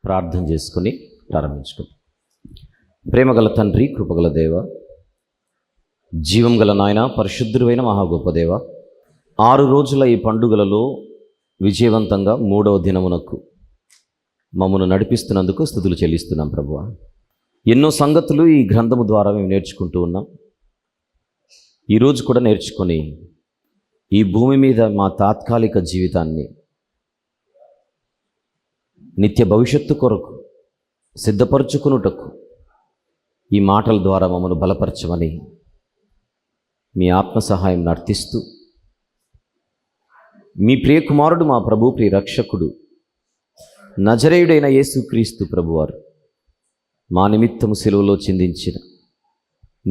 ప్రార్థన చేసుకుని ప్రారంభించుకుందాం. ప్రేమగల తండ్రి, కృపగల దేవ, జీవం గల నాయన, పరిశుద్ధుడైన మహా గొప్ప దేవ, 6 రోజుల ఈ పండుగలలో విజయవంతంగా 3వ దినమునకు మమ్మను నడిపిస్తున్నందుకు స్తుతులు చెల్లిస్తున్నాం ప్రభువా. ఎన్నో సంగతులు ఈ గ్రంథము ద్వారా మేము నేర్చుకుంటూ ఉన్నాం. ఈరోజు కూడా నేర్చుకొని ఈ భూమి మీద మా తాత్కాలిక జీవితాన్ని నిత్య భవిష్యత్తు కొరకు సిద్ధపరచుకునుటకు ఈ మాటల ద్వారా మమ్మను బలపరచమని మీ ఆత్మ సహాయం నర్తిస్తూ, మీ ప్రియకుమారుడు, మా ప్రభు ప్రియ రక్షకుడు నజరేయుడైన యేసుక్రీస్తు ప్రభువారు మా నిమిత్తము శిలువలో చిందించిన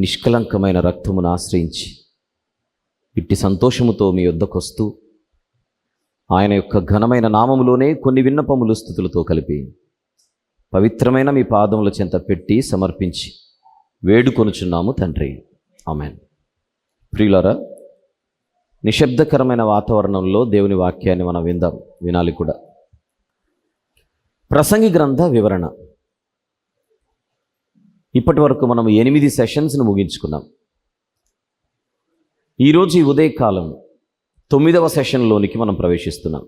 నిష్కలంకమైన రక్తమును ఆశ్రయించి ఇట్టి సంతోషముతో మీ యొద్దకొస్తూ ఆయన యొక్క ఘనమైన నామములోనే కొన్ని విన్నపములు స్తుతులతో కలిపి పవిత్రమైన మీ పాదముల చెంత పెట్టి సమర్పించి వేడుకొనుచున్నాము తండ్రి, ఆమెన్. ప్రియులారా, నిశ్శబ్దకరమైన వాతావరణంలో దేవుని వాక్యాన్ని మనం వినాలి కూడా. ప్రసంగి గ్రంథ వివరణ. ఇప్పటి వరకు మనం 8 సెషన్స్ను ముగించుకున్నాం. ఈరోజు ఈ ఉదయకాలం 9వ సెషన్లోనికి మనం ప్రవేశిస్తున్నాం.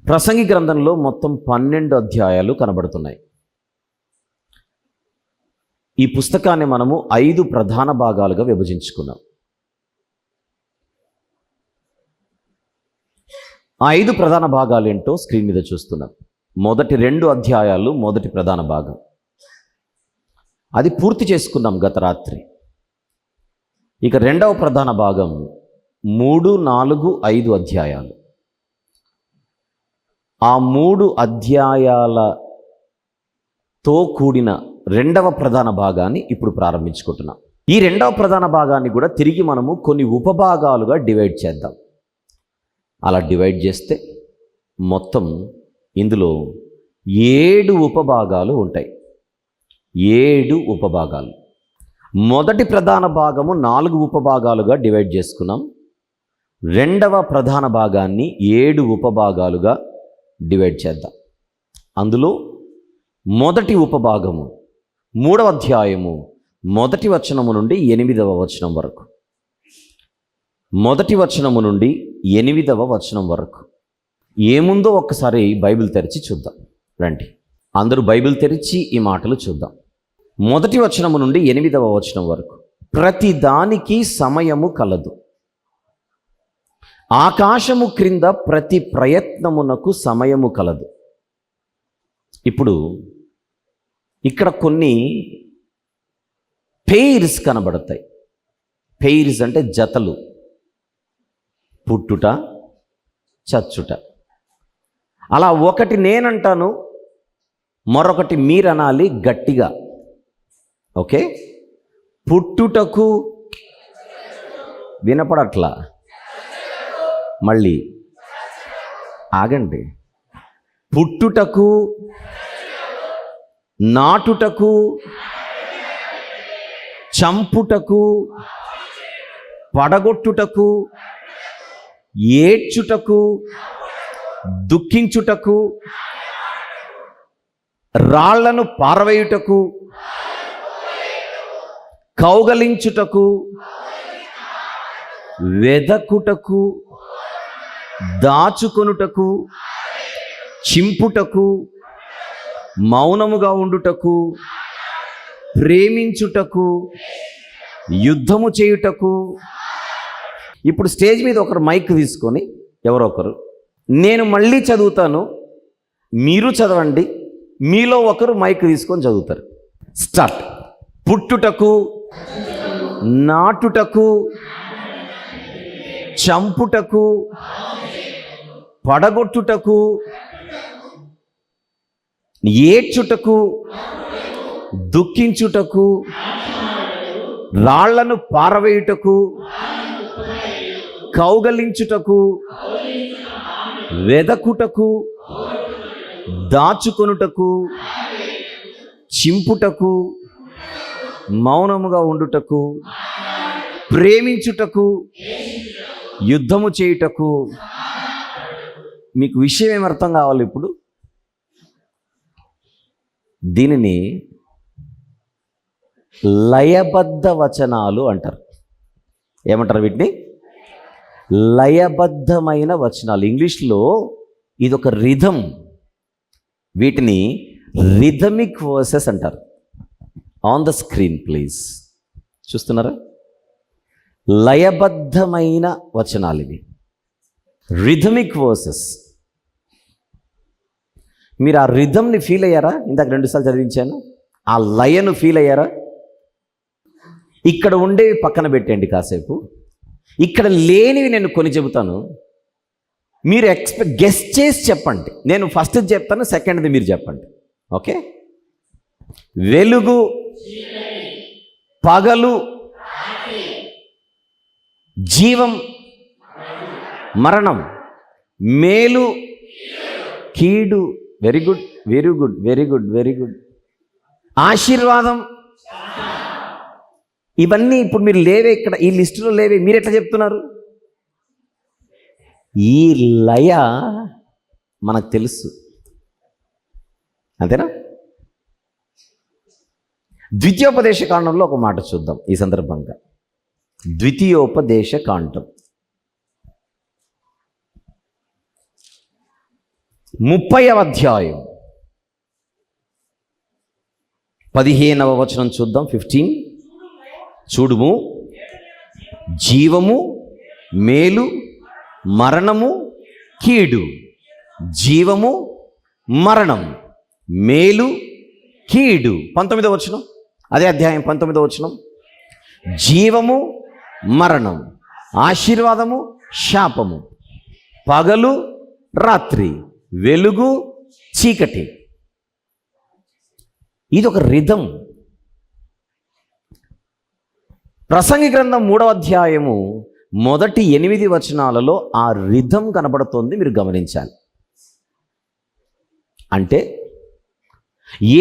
ప్రసంగి గ్రంథంలో మొత్తం 12 అధ్యాయాలు కనబడుతున్నాయి. ఈ పుస్తకాన్ని మనము 5 ప్రధాన భాగాలుగా విభజించుకున్నాం. ఆ 5 ప్రధాన భాగాలు ఏంటో స్క్రీన్ మీద చూస్తున్నాం. మొదటి 2 అధ్యాయాలు మొదటి ప్రధాన భాగం, అది పూర్తి చేసుకున్నాం గత రాత్రి. ఇక 2వ ప్రధాన భాగం 3, 4, 5 అధ్యాయాలు. ఆ 3 అధ్యాయాలతో కూడిన 2వ ప్రధాన భాగాన్ని ఇప్పుడు ప్రారంభించుకుంటున్నాం. ఈ 2వ ప్రధాన భాగాన్ని కూడా తిరిగి మనము కొన్ని ఉపభాగాలుగా డివైడ్ చేద్దాం. అలా డివైడ్ చేస్తే మొత్తం ఇందులో 7 ఉపభాగాలు ఉంటాయి. 7 ఉపభాగాలు. మొదటి ప్రధాన భాగము 4 ఉపభాగాలుగా డివైడ్ చేసుకున్నాం. 2వ ప్రధాన భాగాన్ని 7 ఉపభాగాలుగా డివైడ్ చేద్దాం. అందులో మొదటి ఉపభాగము 3వ అధ్యాయము 1వ వచనము నుండి 8వ వచనం వరకు. 1వ వచనము నుండి 8వ వచనం వరకు ఏముందో ఒక్కసారి బైబిల్ తెరిచి చూద్దాం. రండి, అందరూ బైబిల్ తెరిచి ఈ మాటలు చూద్దాం. 1వ వచనము నుండి 8వ వచనం వరకు. ప్రతి దానికి సమయము కలదు, ఆకాశము క్రింద ప్రతి ప్రయత్నమునకు సమయము కలదు. ఇప్పుడు ఇక్కడ కొన్ని పెయిర్స్ కనబడతాయి. పెయిర్స్ అంటే జతలు. పుట్టుట, చచ్చుట. అలా ఒకటి నేనంటాను, మరొకటి మీరనాలి గట్టిగా. ఓకే? పుట్టుటకు వినపడట్లా, మళ్ళీ ఆగండి. పుట్టుటకు, నాటుటకు, చంపుటకు, పడగొట్టుటకు, ఏడ్చుటకు, దుఃఖించుటకు, రాళ్లను పారవేయుటకు, కౌగలించుటకు, వెదకుటకు, దాచుకొనుటకు, చింపుటకు, మౌనముగా ఉండుటకు, ప్రేమించుటకు, యుద్ధము చేయుటకు. ఇప్పుడు స్టేజ్ మీద ఒకరు మైక్ తీసుకొని ఎవరో ఒకరు, నేను మళ్ళీ చదువుతాను, మీరు చదవండి, మీలో ఒకరు మైక్ తీసుకొని చదువుతారు. స్టార్ట్. పుట్టుటకు, నాటుటకు, చంపుటకు, పడగొట్టుటకు, ఏడ్చుటకు, దుఃఖించుటకు, రాళ్లను పారవేయుటకు, కౌగలించుటకు, వెదకుటకు, దాచుకొనుటకు, చింపుటకు, మౌనముగా ఉండుటకు, ప్రేమించుటకు, యుద్ధము చేయుటకు. మీకు విషయం ఏమర్థం కావాలి? ఇప్పుడు దీనిని లయబద్ధ వచనాలు అంటారు. ఏమంటారు వీటిని? లయబద్ధమైన వచనాలు. ఇంగ్లీష్లో ఇదొక రిథం. వీటిని రిథమిక్ వర్సెస్ అంటారు. ఆన్ ద స్క్రీన్ ప్లీజ్, చూస్తున్నారా? లయబద్ధమైన వచనాలు ఇవి, రిథమిక్ వర్సెస్. మీరు ఆ రిథంని ఫీల్ అయ్యారా? ఇందాక 2 సార్లు చదివించాను. ఆ లయను ఫీల్ అయ్యారా? ఇక్కడ ఉండేవి పక్కన పెట్టండి కాసేపు. ఇక్కడ లేనివి నేను కొన్ని చెబుతాను, మీరు గెస్ చేసి చెప్పండి. నేను ఫస్ట్ చెప్తాను, సెకండ్ది మీరు చెప్పండి. ఓకే? వెలుగు, పగలు, జీవం, మరణం, మేలు, కీడు. Very good, very good, very good, very good. ఆశీర్వాదం. ఇవన్నీ ఇప్పుడు మీరు లేవే, ఇక్కడ ఈ లిస్టులో లేవే. మీరు ఎట్లా చెప్తున్నారు? ఈ లయ మనకు తెలుసు, అంతేనా? ద్వితీయోపదేశ కాండంలో ఒక మాట చూద్దాం ఈ సందర్భంగా. ద్వితీయోపదేశ కాండం 30వ అధ్యాయం 15వ వచనం చూద్దాం. 15. చూడుము, జీవము, మేలు, మరణము, కీడు. జీవము, మరణం, మేలు, కీడు. 19వ వచనం, అదే అధ్యాయం 19వ వచనం. జీవము, మరణం, ఆశీర్వాదము, శాపము, పగలు, రాత్రి, వెలుగు, చీకటి. ఇది ఒక రిథం. ప్రసంగి గ్రంథం 3వ అధ్యాయము మొదటి 8 వచనాలలో ఆ రిథం కనబడుతోంది, మీరు గమనించాలి. అంటే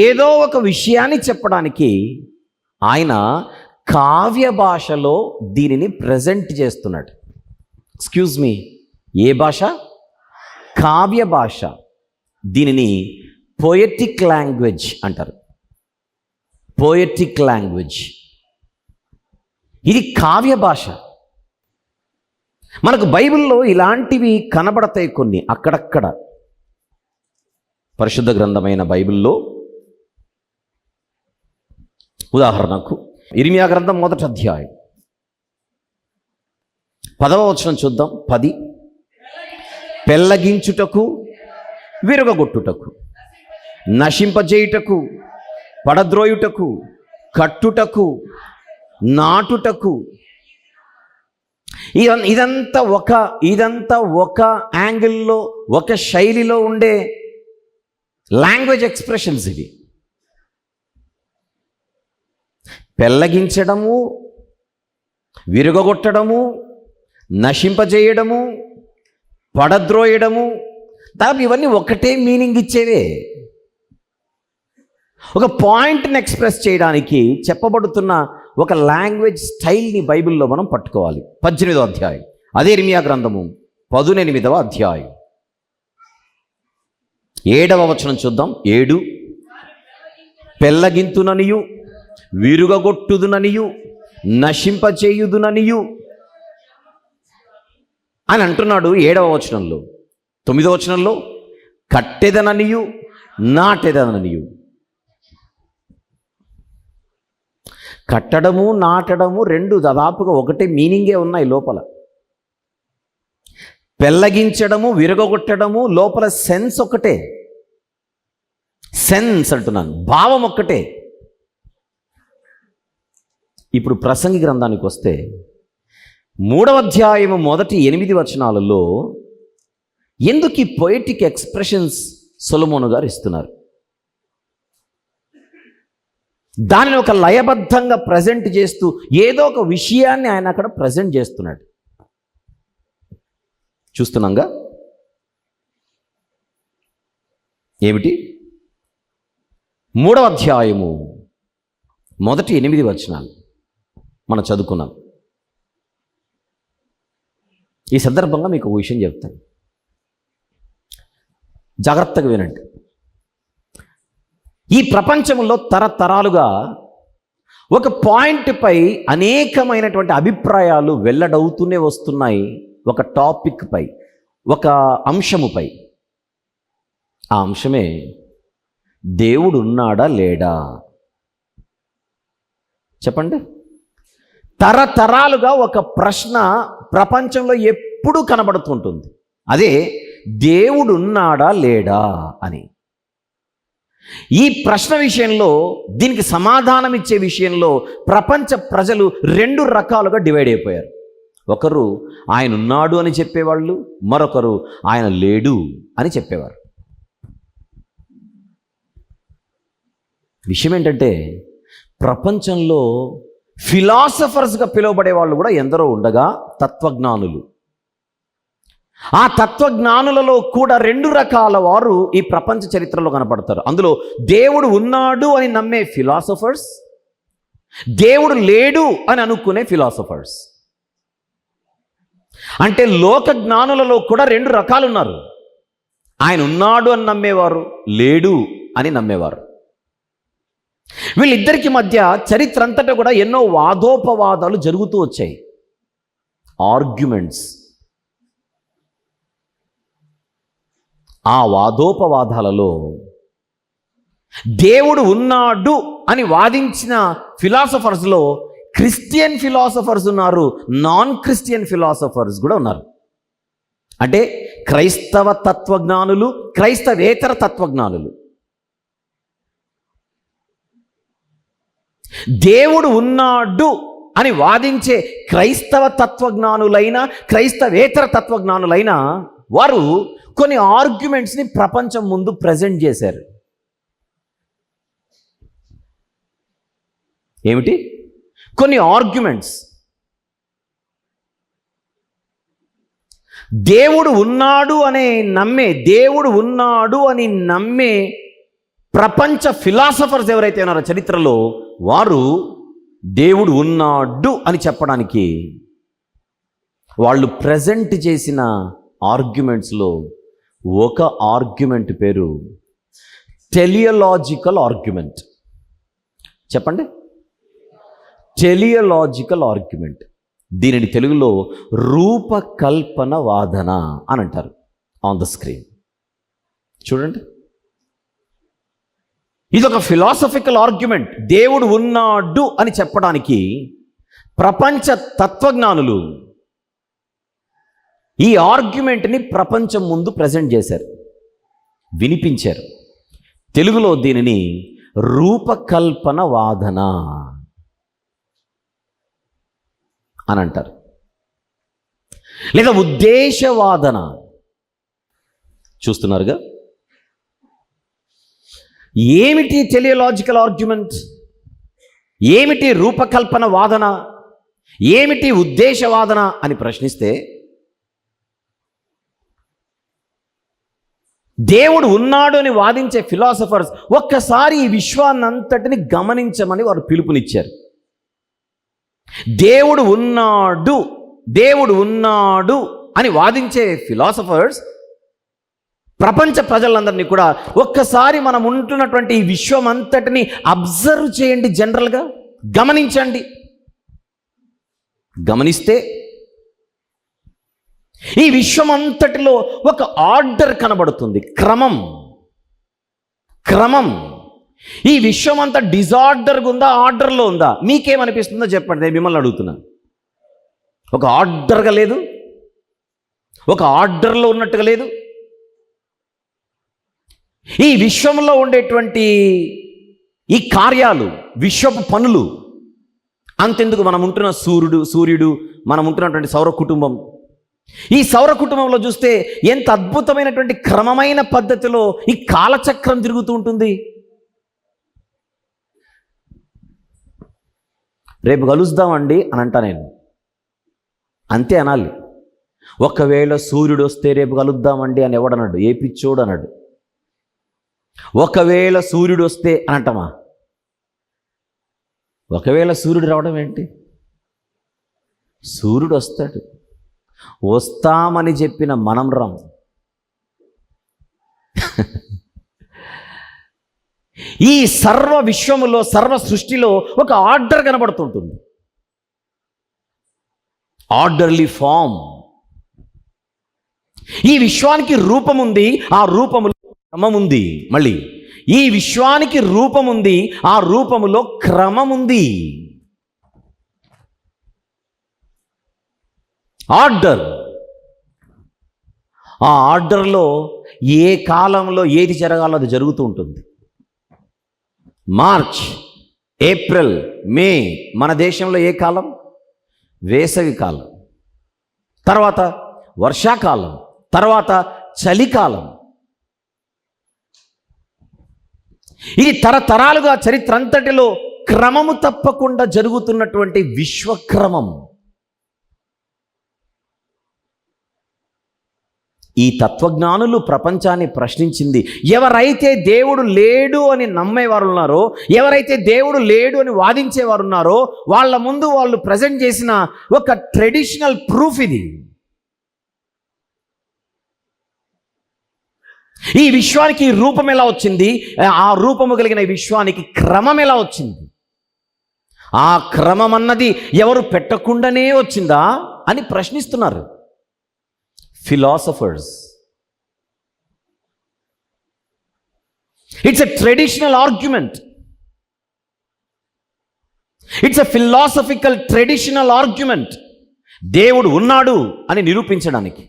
ఏదో ఒక విషయాన్ని చెప్పడానికి ఆయన కావ్య భాషలో దీనిని ప్రజెంట్ చేస్తున్నాడు. ఎక్స్క్యూజ్ మీ, ఏ భాష? కావ్య భాష. దీనిని పోయెటిక్ లాంగ్వేజ్ అంటారు. పోయెటిక్ లాంగ్వేజ్. ఇది కావ్య భాష. మనకు బైబిల్లో ఇలాంటివి కనబడతాయి కొన్ని అక్కడక్కడ. పరిశుద్ధ గ్రంథమైన బైబిల్లో ఉదాహరణకు ఇర్మియా గ్రంథం 1వ అధ్యాయం 10వ వచనం చూద్దాం. 10. పెళ్ళగించుటకు, విరగొట్టుటకు, నశింపజేయుటకు, పడద్రోయుటకు, కట్టుటకు, నాటుటకు. ఇదంతా ఒక యాంగిల్లో, ఒక శైలిలో ఉండే లాంగ్వేజ్ ఎక్స్ప్రెషన్స్ ఇవి. పెళ్ళగించడము, విరగొట్టడము, నశింపజేయడము, పడద్రోయడము, దాదాపు ఇవన్నీ ఒకటే మీనింగ్ ఇచ్చేవే. ఒక పాయింట్ని ఎక్స్ప్రెస్ చేయడానికి చెప్పబడుతున్న ఒక లాంగ్వేజ్ స్టైల్ని బైబిల్లో మనం పట్టుకోవాలి. 18వ అధ్యాయం, అదే ఇర్మియా గ్రంథము 18వ అధ్యాయం 7వ వచనం చూద్దాం. 7. పెళ్ళగింతుననియు, విరుగగొట్టుదుననియు, నశింపచేయుదుననియు అని అంటున్నాడు 7వ వచనంలో. 9వ వచనంలో కట్టెదననియు, నాటెదననియు. కట్టడము, నాటడము రెండు దాదాపుగా ఒకటే మీనింగే ఉన్నాయి లోపల. పెళ్ళగించడము, విరగొట్టడము లోపల సెన్స్ ఒకటే. సెన్స్ అంటున్నాను, భావం ఒక్కటే. ఇప్పుడు ప్రసంగి గ్రంథానికి వస్తే 3వ అధ్యాయము మొదటి 8 వచనాలలో ఎందుకు ఈ పొయిటిక్ ఎక్స్ప్రెషన్స్ సొలొమోను గారు ఇస్తున్నారు? దానిని ఒక లయబద్ధంగా ప్రజెంట్ చేస్తూ ఏదో ఒక విషయాన్ని ఆయన అక్కడ ప్రజెంట్ చేస్తున్నాడు. చూస్తున్నాంగా ఏమిటి? 3వ అధ్యాయము మొదటి 8 వచనాలు మనం చదువుకున్నాం. ఈ సందర్భంగా మీకు ఒక విషయం చెప్తాను, జాగ్రత్తగా వినండి. ఈ ప్రపంచంలో తరతరాలుగా ఒక పాయింట్పై అనేకమైనటువంటి అభిప్రాయాలు వెల్లడవుతూనే వస్తున్నాయి. ఒక టాపిక్పై, ఒక అంశముపై. ఆ అంశమే దేవుడు ఉన్నాడా లేడా. చెప్పండి. తరతరాలుగా ఒక ప్రశ్న ప్రపంచంలో ఎప్పుడూ కనబడుతుంటుంది. అదే దేవుడు ఉన్నాడా లేడా అని. ఈ ప్రశ్న విషయంలో, దీనికి సమాధానం ఇచ్చే విషయంలో ప్రపంచ ప్రజలు రెండు రకాలుగా డివైడ్ అయిపోయారు. ఒకరు ఆయన ఉన్నాడు అని చెప్పేవాళ్ళు, మరొకరు ఆయన లేడు అని చెప్పేవారు. విషయం ఏంటంటే, ప్రపంచంలో ఫిలాసఫర్స్గా పిలువబడే వాళ్ళు కూడా ఎందరో ఉండగా, తత్వజ్ఞానులు. ఆ తత్వజ్ఞానులలో కూడా రెండు రకాల వారు ఈ ప్రపంచ చరిత్రలో కనపడతారు. అందులో దేవుడు ఉన్నాడు అని నమ్మే ఫిలాసఫర్స్, దేవుడు లేడు అని అనుకునే ఫిలాసఫర్స్. అంటే లోక జ్ఞానులలో కూడా రెండు రకాలు ఉన్నారు. ఆయన ఉన్నాడు అని నమ్మేవారు, లేడు అని నమ్మేవారు. వీళ్ళిద్దరికి మధ్య చరిత్ర అంతటా కూడా ఎన్నో వాదోపవాదాలు జరుగుతూ వచ్చాయి. ఆర్గ్యుమెంట్స్. ఆ వాదోపవాదాలలో దేవుడు ఉన్నాడు అని వాదించిన ఫిలాసఫర్స్లో క్రిస్టియన్ ఫిలాసఫర్స్ ఉన్నారు, నాన్ క్రిస్టియన్ ఫిలాసఫర్స్ కూడా ఉన్నారు. అంటే క్రైస్తవ తత్వజ్ఞానులు, క్రైస్తవేతర తత్వజ్ఞానులు. దేవుడు ఉన్నాడు అని వాదించే క్రైస్తవ తత్వజ్ఞానులైన, క్రైస్తవేతర తత్వజ్ఞానులైన వారు కొన్ని ఆర్గ్యుమెంట్స్ని ప్రపంచం ముందు ప్రజెంట్ చేశారు. ఏమిటి? కొన్ని ఆర్గ్యుమెంట్స్. దేవుడు ఉన్నాడు అని నమ్మే ప్రపంచ ఫిలాసఫర్స్ ఎవరైతే ఉన్నారో చరిత్రలో, వారు దేవుడు ఉన్నాడు అని చెప్పడానికి వాళ్ళు ప్రజెంట్ చేసిన ఆర్గ్యుమెంట్స్లో ఒక ఆర్గ్యుమెంట్ పేరు టెలియలాజికల్ ఆర్గ్యుమెంట్. చెప్పండి. టెలియలాజికల్ ఆర్గ్యుమెంట్. దీనిని తెలుగులో రూపకల్పన వాదన అని అంటారు. ఆన్ ద స్క్రీన్ చూడండి. ఇది ఒక ఫిలాసఫికల్ ఆర్గ్యుమెంట్. దేవుడు ఉన్నాడు అని చెప్పడానికి ప్రపంచ తత్వజ్ఞానులు ఈ ఆర్గ్యుమెంట్ని ప్రపంచం ముందు ప్రజెంట్ చేశారు, వినిపించారు. తెలుగులో దీనిని రూపకల్పన వాదన అని అంటారు, లేదా ఉద్దేశవాదన. చూస్తున్నారుగా. ఏమిటి టెలియలాజికల్ ఆర్గ్యుమెంట్? ఏమిటి రూపకల్పన వాదన? ఏమిటి ఉద్దేశవాదన అని ప్రశ్నిస్తే, దేవుడు ఉన్నాడు అని వాదించే ఫిలాసఫర్స్ ఒక్కసారి ఈ విశ్వాన్నంతటిని గమనించమని వారు పిలుపునిచ్చారు. దేవుడు ఉన్నాడు అని వాదించే ఫిలాసఫర్స్ ప్రపంచ ప్రజలందరినీ కూడా ఒక్కసారి మనం ఉంటున్నటువంటి ఈ విశ్వం అంతటిని అబ్జర్వ్ చేయండి, జనరల్గా గమనించండి. గమనిస్తే ఈ విశ్వం అంతటిలో ఒక ఆర్డర్ కనబడుతుంది, క్రమం. ఈ విశ్వం అంతా డిజార్డర్గా ఉందా, ఆర్డర్లో ఉందా? మీకేమనిపిస్తుందో చెప్పండి, నేను మిమ్మల్ని అడుగుతున్నాను. ఒక ఆర్డర్గా లేదు, ఒక ఆర్డర్లో ఉన్నట్టుగా లేదు. ఈ విశ్వంలో ఉండేటువంటి ఈ కార్యాలు, విశ్వపు పనులు, అంతెందుకు మనం ఉంటున్న సూర్యుడు, మనం ఉంటున్నటువంటి సౌర కుటుంబం, ఈ సౌర కుటుంబంలో చూస్తే ఎంత అద్భుతమైనటువంటి క్రమమైన పద్ధతిలో ఈ కాలచక్రం తిరుగుతూ ఉంటుంది. రేపు కలుద్దామండి అని అంటా నేను, అంతే అనాలి. ఒకవేళ సూర్యుడు వస్తే రేపు కలుద్దామండి అని ఎవడన్నాడు? ఏ పిచ్చోడు అన్నాడు. ఒకవేళ సూర్యుడు వస్తే అని అంటామా? ఒకవేళ సూర్యుడు రావడం ఏంటి? సూర్యుడు వస్తాడు. వస్తామని చెప్పిన మనం రాం. ఈ సర్వ విశ్వములో, సర్వ సృష్టిలో ఒక ఆర్డర్ కనబడుతుంటుంది. Orderly form. ఈ విశ్వానికి రూపం ఉంది, ఆ రూపములో క్రమం ఉంది. మళ్ళీ ఈ విశ్వానికి రూపం ఉంది, ఆ రూపములో క్రమం ఉంది. ఆర్డర్. ఆ ఆర్డర్లో ఏ కాలంలో ఏది జరగాలో అది జరుగుతూ ఉంటుంది. మార్చ్, ఏప్రిల్, మే మన దేశంలో ఏ కాలం? వేసవి కాలం. తర్వాత వర్షాకాలం, తర్వాత చలికాలం. ఇది తరతరాలుగా చరిత్ర అంతటిలో క్రమము తప్పకుండా జరుగుతున్నటువంటి విశ్వక్రమం. ఈ తత్వజ్ఞానులు ప్రపంచాన్ని ప్రశ్నించింది. ఎవరైతే దేవుడు లేడు అని నమ్మేవారు ఉన్నారో, ఎవరైతే దేవుడు లేడు అని వాదించేవారు ఉన్నారో, వాళ్ళ ముందు వాళ్ళు ప్రజెంట్ చేసిన ఒక ట్రెడిషనల్ ప్రూఫ్ ఇది. ఈ విశ్వానికి రూపం ఎలా వచ్చింది? ఆ రూపము కలిగిన విశ్వానికి క్రమం ఎలా వచ్చింది? ఆ క్రమం అన్నది ఎవరు పెట్టకుండానే వచ్చిందా అని ప్రశ్నిస్తున్నారు philosophers. It's a traditional argument. It's a philosophical traditional argument. దేవుడు ఉన్నాడు అని నిరూపించడానికి.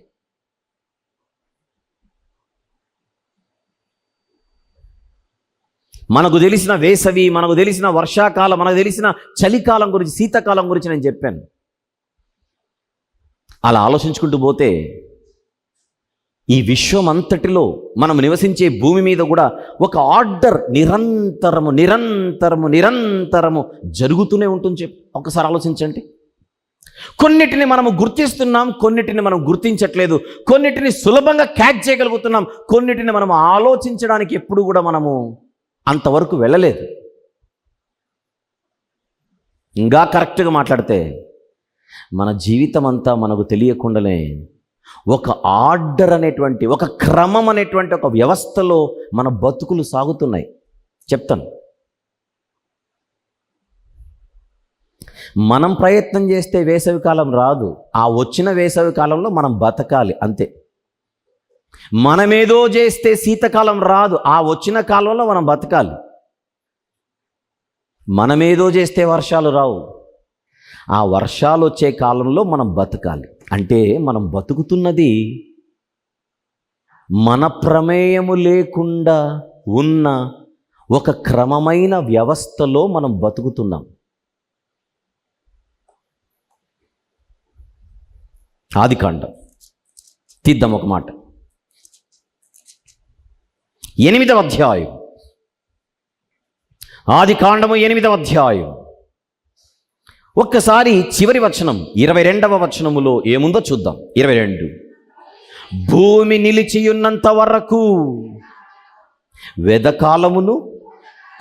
మనకు తెలిసిన వేసవి, మనకు తెలిసిన వర్షాకాలం, మనకు తెలిసిన చలికాలం గురించి, శీతాకాలం గురించి నేను చెప్పాను. అలా ఆలోచించుకుంటూ పోతే ఈ విశ్వం అంతటిలో మనం నివసించే భూమి మీద కూడా ఒక ఆర్డర్ నిరంతరము జరుగుతూనే ఉంటుంది. ఒకసారి ఆలోచించండి. కొన్నిటిని మనము గుర్తిస్తున్నాం, కొన్నిటిని మనం గుర్తించట్లేదు. కొన్నిటిని సులభంగా క్యాచ్ చేయగలుగుతున్నాం, కొన్నిటిని మనం ఆలోచించడానికి ఎప్పుడు కూడా మనము అంతవరకు వెళ్ళలేదు. ఇంకా కరెక్ట్గా మాట్లాడితే మన జీవితం అంతా మనకు తెలియకుండానే ఒక ఆర్డర్ అనేటువంటి, ఒక క్రమం అనేటువంటి ఒక వ్యవస్థలో మన బతుకులు సాగుతున్నాయి. చెప్తాను. మనం ప్రయత్నం చేస్తే వేసవికాలం రాదు. ఆ వచ్చిన వేసవి కాలంలో మనం బతకాలి అంతే. మనమేదో చేస్తే శీతాకాలం రాదు. ఆ వచ్చిన కాలంలో మనం బతకాలి. మనమేదో చేస్తే వర్షాలు రావు. ఆ వర్షాలు వచ్చే కాలంలో మనం బతకాలి. అంటే మనం బతుకుతున్నది మన ప్రమేయము లేకుండా ఉన్న ఒక క్రమమైన వ్యవస్థలో మనం బతుకుతున్నాం. ఆదికాండం తీద్దాం ఒక మాట. 8వ అధ్యాయం. ఆదికాండము 8వ అధ్యాయం. ఒక్కసారి చివరి వచనం 22వ వచనములో ఏముందో చూద్దాం. 22. భూమి నిలిచియున్నంత వరకు వెదకాలమును,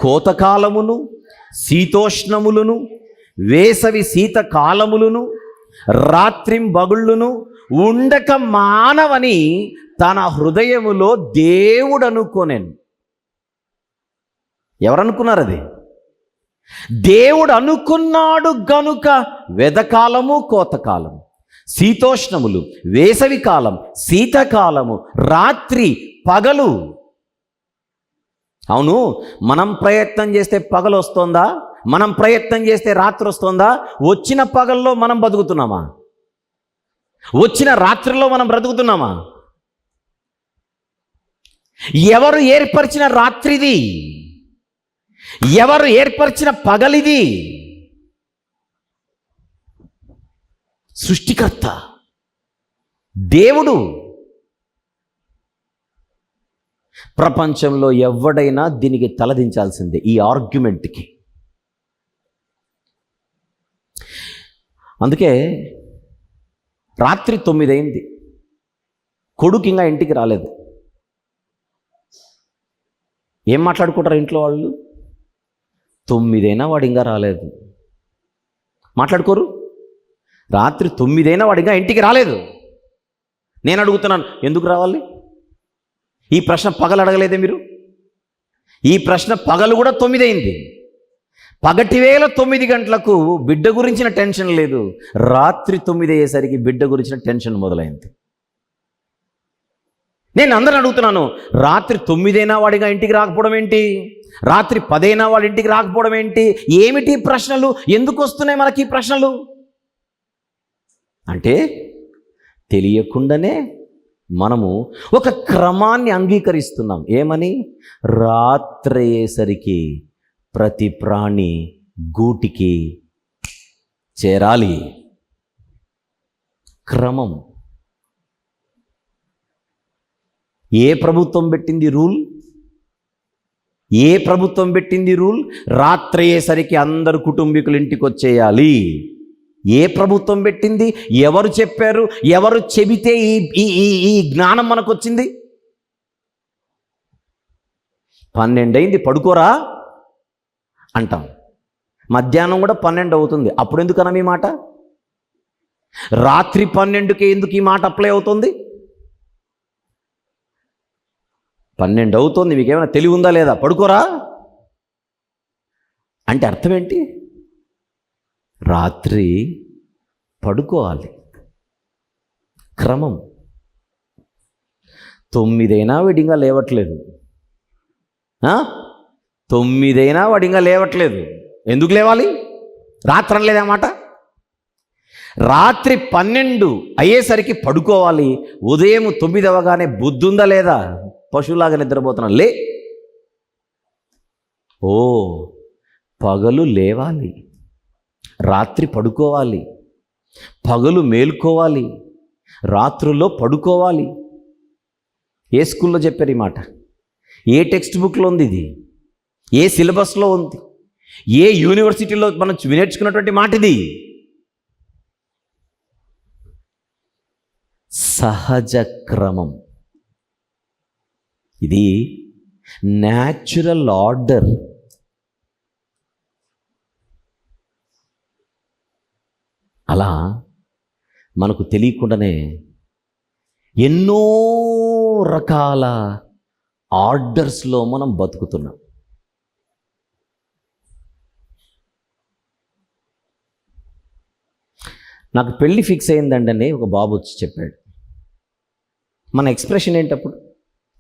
కోతకాలమును, శీతోష్ణములను, వేసవి శీతకాలములను, రాత్రింబగుళ్ళును ఉండక మానవని తన హృదయములో దేవుడు అనుకోనేను. ఎవరనుకున్నారు? అది దేవుడు అనుకున్నాడు గనుక వెదకాలము, కోతకాలము, శీతోష్ణములు, వేసవి కాలం, శీతకాలము, రాత్రి పగలు. అవును, మనం ప్రయత్నం చేస్తే పగలు వస్తుందా? మనం ప్రయత్నం చేస్తే రాత్రి వస్తుందా? వచ్చిన పగల్లో మనం బతుకుతున్నామా? వచ్చిన రాత్రిలో మనం బ్రతుకుతున్నామా? ఎవరు ఏర్పరిచిన రాత్రిది? ఎవరు ఏర్పరిచిన పగలిది? సృష్టికర్త దేవుడు. ప్రపంచంలో ఎవడైనా దీనికి తలదించాల్సిందే, ఈ ఆర్గ్యుమెంట్కి. అందుకే రాత్రి 9 అయింది, కొడుకు ఇంకా ఇంటికి రాలేదు. ఏం మాట్లాడుకుంటారు ఇంట్లో వాళ్ళు? 9 అయినా వాడు ఇంకా రాలేదు. మాట్లాడుకోరు? రాత్రి 9 అయినా వాడు ఇంకా ఇంటికి రాలేదు. నేను అడుగుతున్నాను, ఎందుకు రావాలి? ఈ ప్రశ్న పగలు అడగలేదే మీరు? ఈ ప్రశ్న పగలు కూడా 9 అయింది. పగటి వేళ 9 గంటలకు బిడ్డ గురించిన టెన్షన్ లేదు, రాత్రి 9 అయ్యేసరికి బిడ్డ గురించిన టెన్షన్ మొదలైంది. నేను అందరూ అడుగుతున్నాను, రాత్రి 9 అయినా వాడిగా ఇంటికి రాకపోవడం ఏంటి, రాత్రి 10 అయినా వాడి ఇంటికి రాకపోవడం ఏంటి, ఏమిటి ప్రశ్నలు, ఎందుకు వస్తున్నాయి మనకి ఈ ప్రశ్నలు అంటే తెలియకుండానే మనము ఒక క్రమాన్ని అంగీకరిస్తున్నాం. ఏమని? రాత్రి అయ్యేసరికి ప్రతి ప్రాణి గూటికి చేరాలి. క్రమం. ఏ ప్రభుత్వం పెట్టింది రూల్? ఏ ప్రభుత్వం పెట్టింది రూల్? రాత్రి అయ్యేసరికి అందరు కుటుంబీకులు ఇంటికి వచ్చేయాలి. ఏ ప్రభుత్వం పెట్టింది? ఎవరు చెప్పారు? ఎవరు చెబితే ఈ జ్ఞానం మనకు వచ్చింది? 12 అయింది పడుకోరా అంటాం, మధ్యాహ్నం కూడా 12 అవుతుంది, అప్పుడు ఎందుకు అనం ఈ మాట? రాత్రి 12కే ఎందుకు ఈ మాట అప్లై అవుతుంది? 12 అవుతుంది, మీకేమైనా తెలివి ఉందా లేదా? పడుకోరా అంటే అర్థం ఏంటి? రాత్రి పడుకోవాలి. క్రమం. 9 అయినా వీడింగా లేవట్లేదు, 9 అయినా వాడింగా లేవట్లేదు. ఎందుకు లేవాలి? రాత్రి అనలేదన్నమాట. రాత్రి 12 అయ్యేసరికి పడుకోవాలి. ఉదయం 9 అవ్వగానే బుద్ధి ఉందా లేదా? పశువులాగా నిద్రపోతున్నాం. లే. ఓ, పగలు లేవాలి, రాత్రి పడుకోవాలి. పగలు మేల్కోవాలి, రాత్రుల్లో పడుకోవాలి. ఏ స్కూల్లో చెప్పారు ఈ మాట? ఏ టెక్స్ట్ బుక్లో ఉంది ఇది? ఏ సిలబస్లో ఉంది? ఏ యూనివర్సిటీలో మనం నేర్చుకున్నటువంటి మాట ఇది? సహజ క్రమం. ఇది న్యాచురల్ ఆర్డర్. అలా మనకు తెలియకుండానే ఎన్నో రకాల ఆర్డర్స్లో మనం బతుకుతున్నాం. నాకు పెళ్ళి ఫిక్స్ అయిందండి ఒక బాబు వచ్చి చెప్పాడు. మన ఎక్స్ప్రెషన్ ఏంటప్పుడు?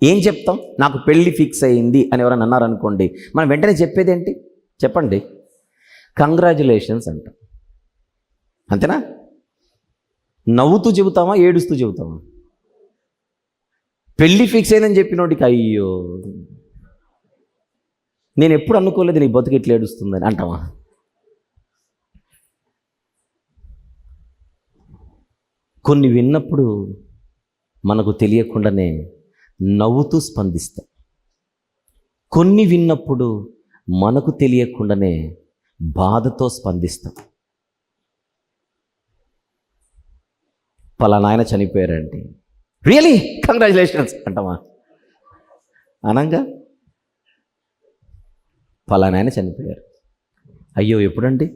ఏం చెప్తాం? నాకు పెళ్ళి ఫిక్స్ అయింది అని ఎవరైనా అన్నారనుకోండి, మనం వెంటనే చెప్పేది ఏంటి చెప్పండి? కంగ్రాచ్యులేషన్స్ అంటాం. అంతేనా? నవ్వుతూ చెబుతామా, ఏడుస్తూ చెబుతామా? పెళ్ళి ఫిక్స్ అయిందని చెప్పినోడికి అయ్యో నేను ఎప్పుడు అనుకోలేదు నీ బతుకు ఇట్లా ఏడుస్తుందని అంటామా? కొన్ని విన్నప్పుడు మనకు తెలియకుండానే నవ్వుతూ స్పందిస్తాం. కొన్ని విన్నప్పుడు మనకు తెలియకుండానే బాధతో స్పందిస్తాం. పలానా ఆయన చనిపోయారంటే రియలీ కంగ్రాచులేషన్స్ అంటామా? అనంగా పలానా ఆయన చనిపోయారు, అయ్యో ఎప్పుడండి?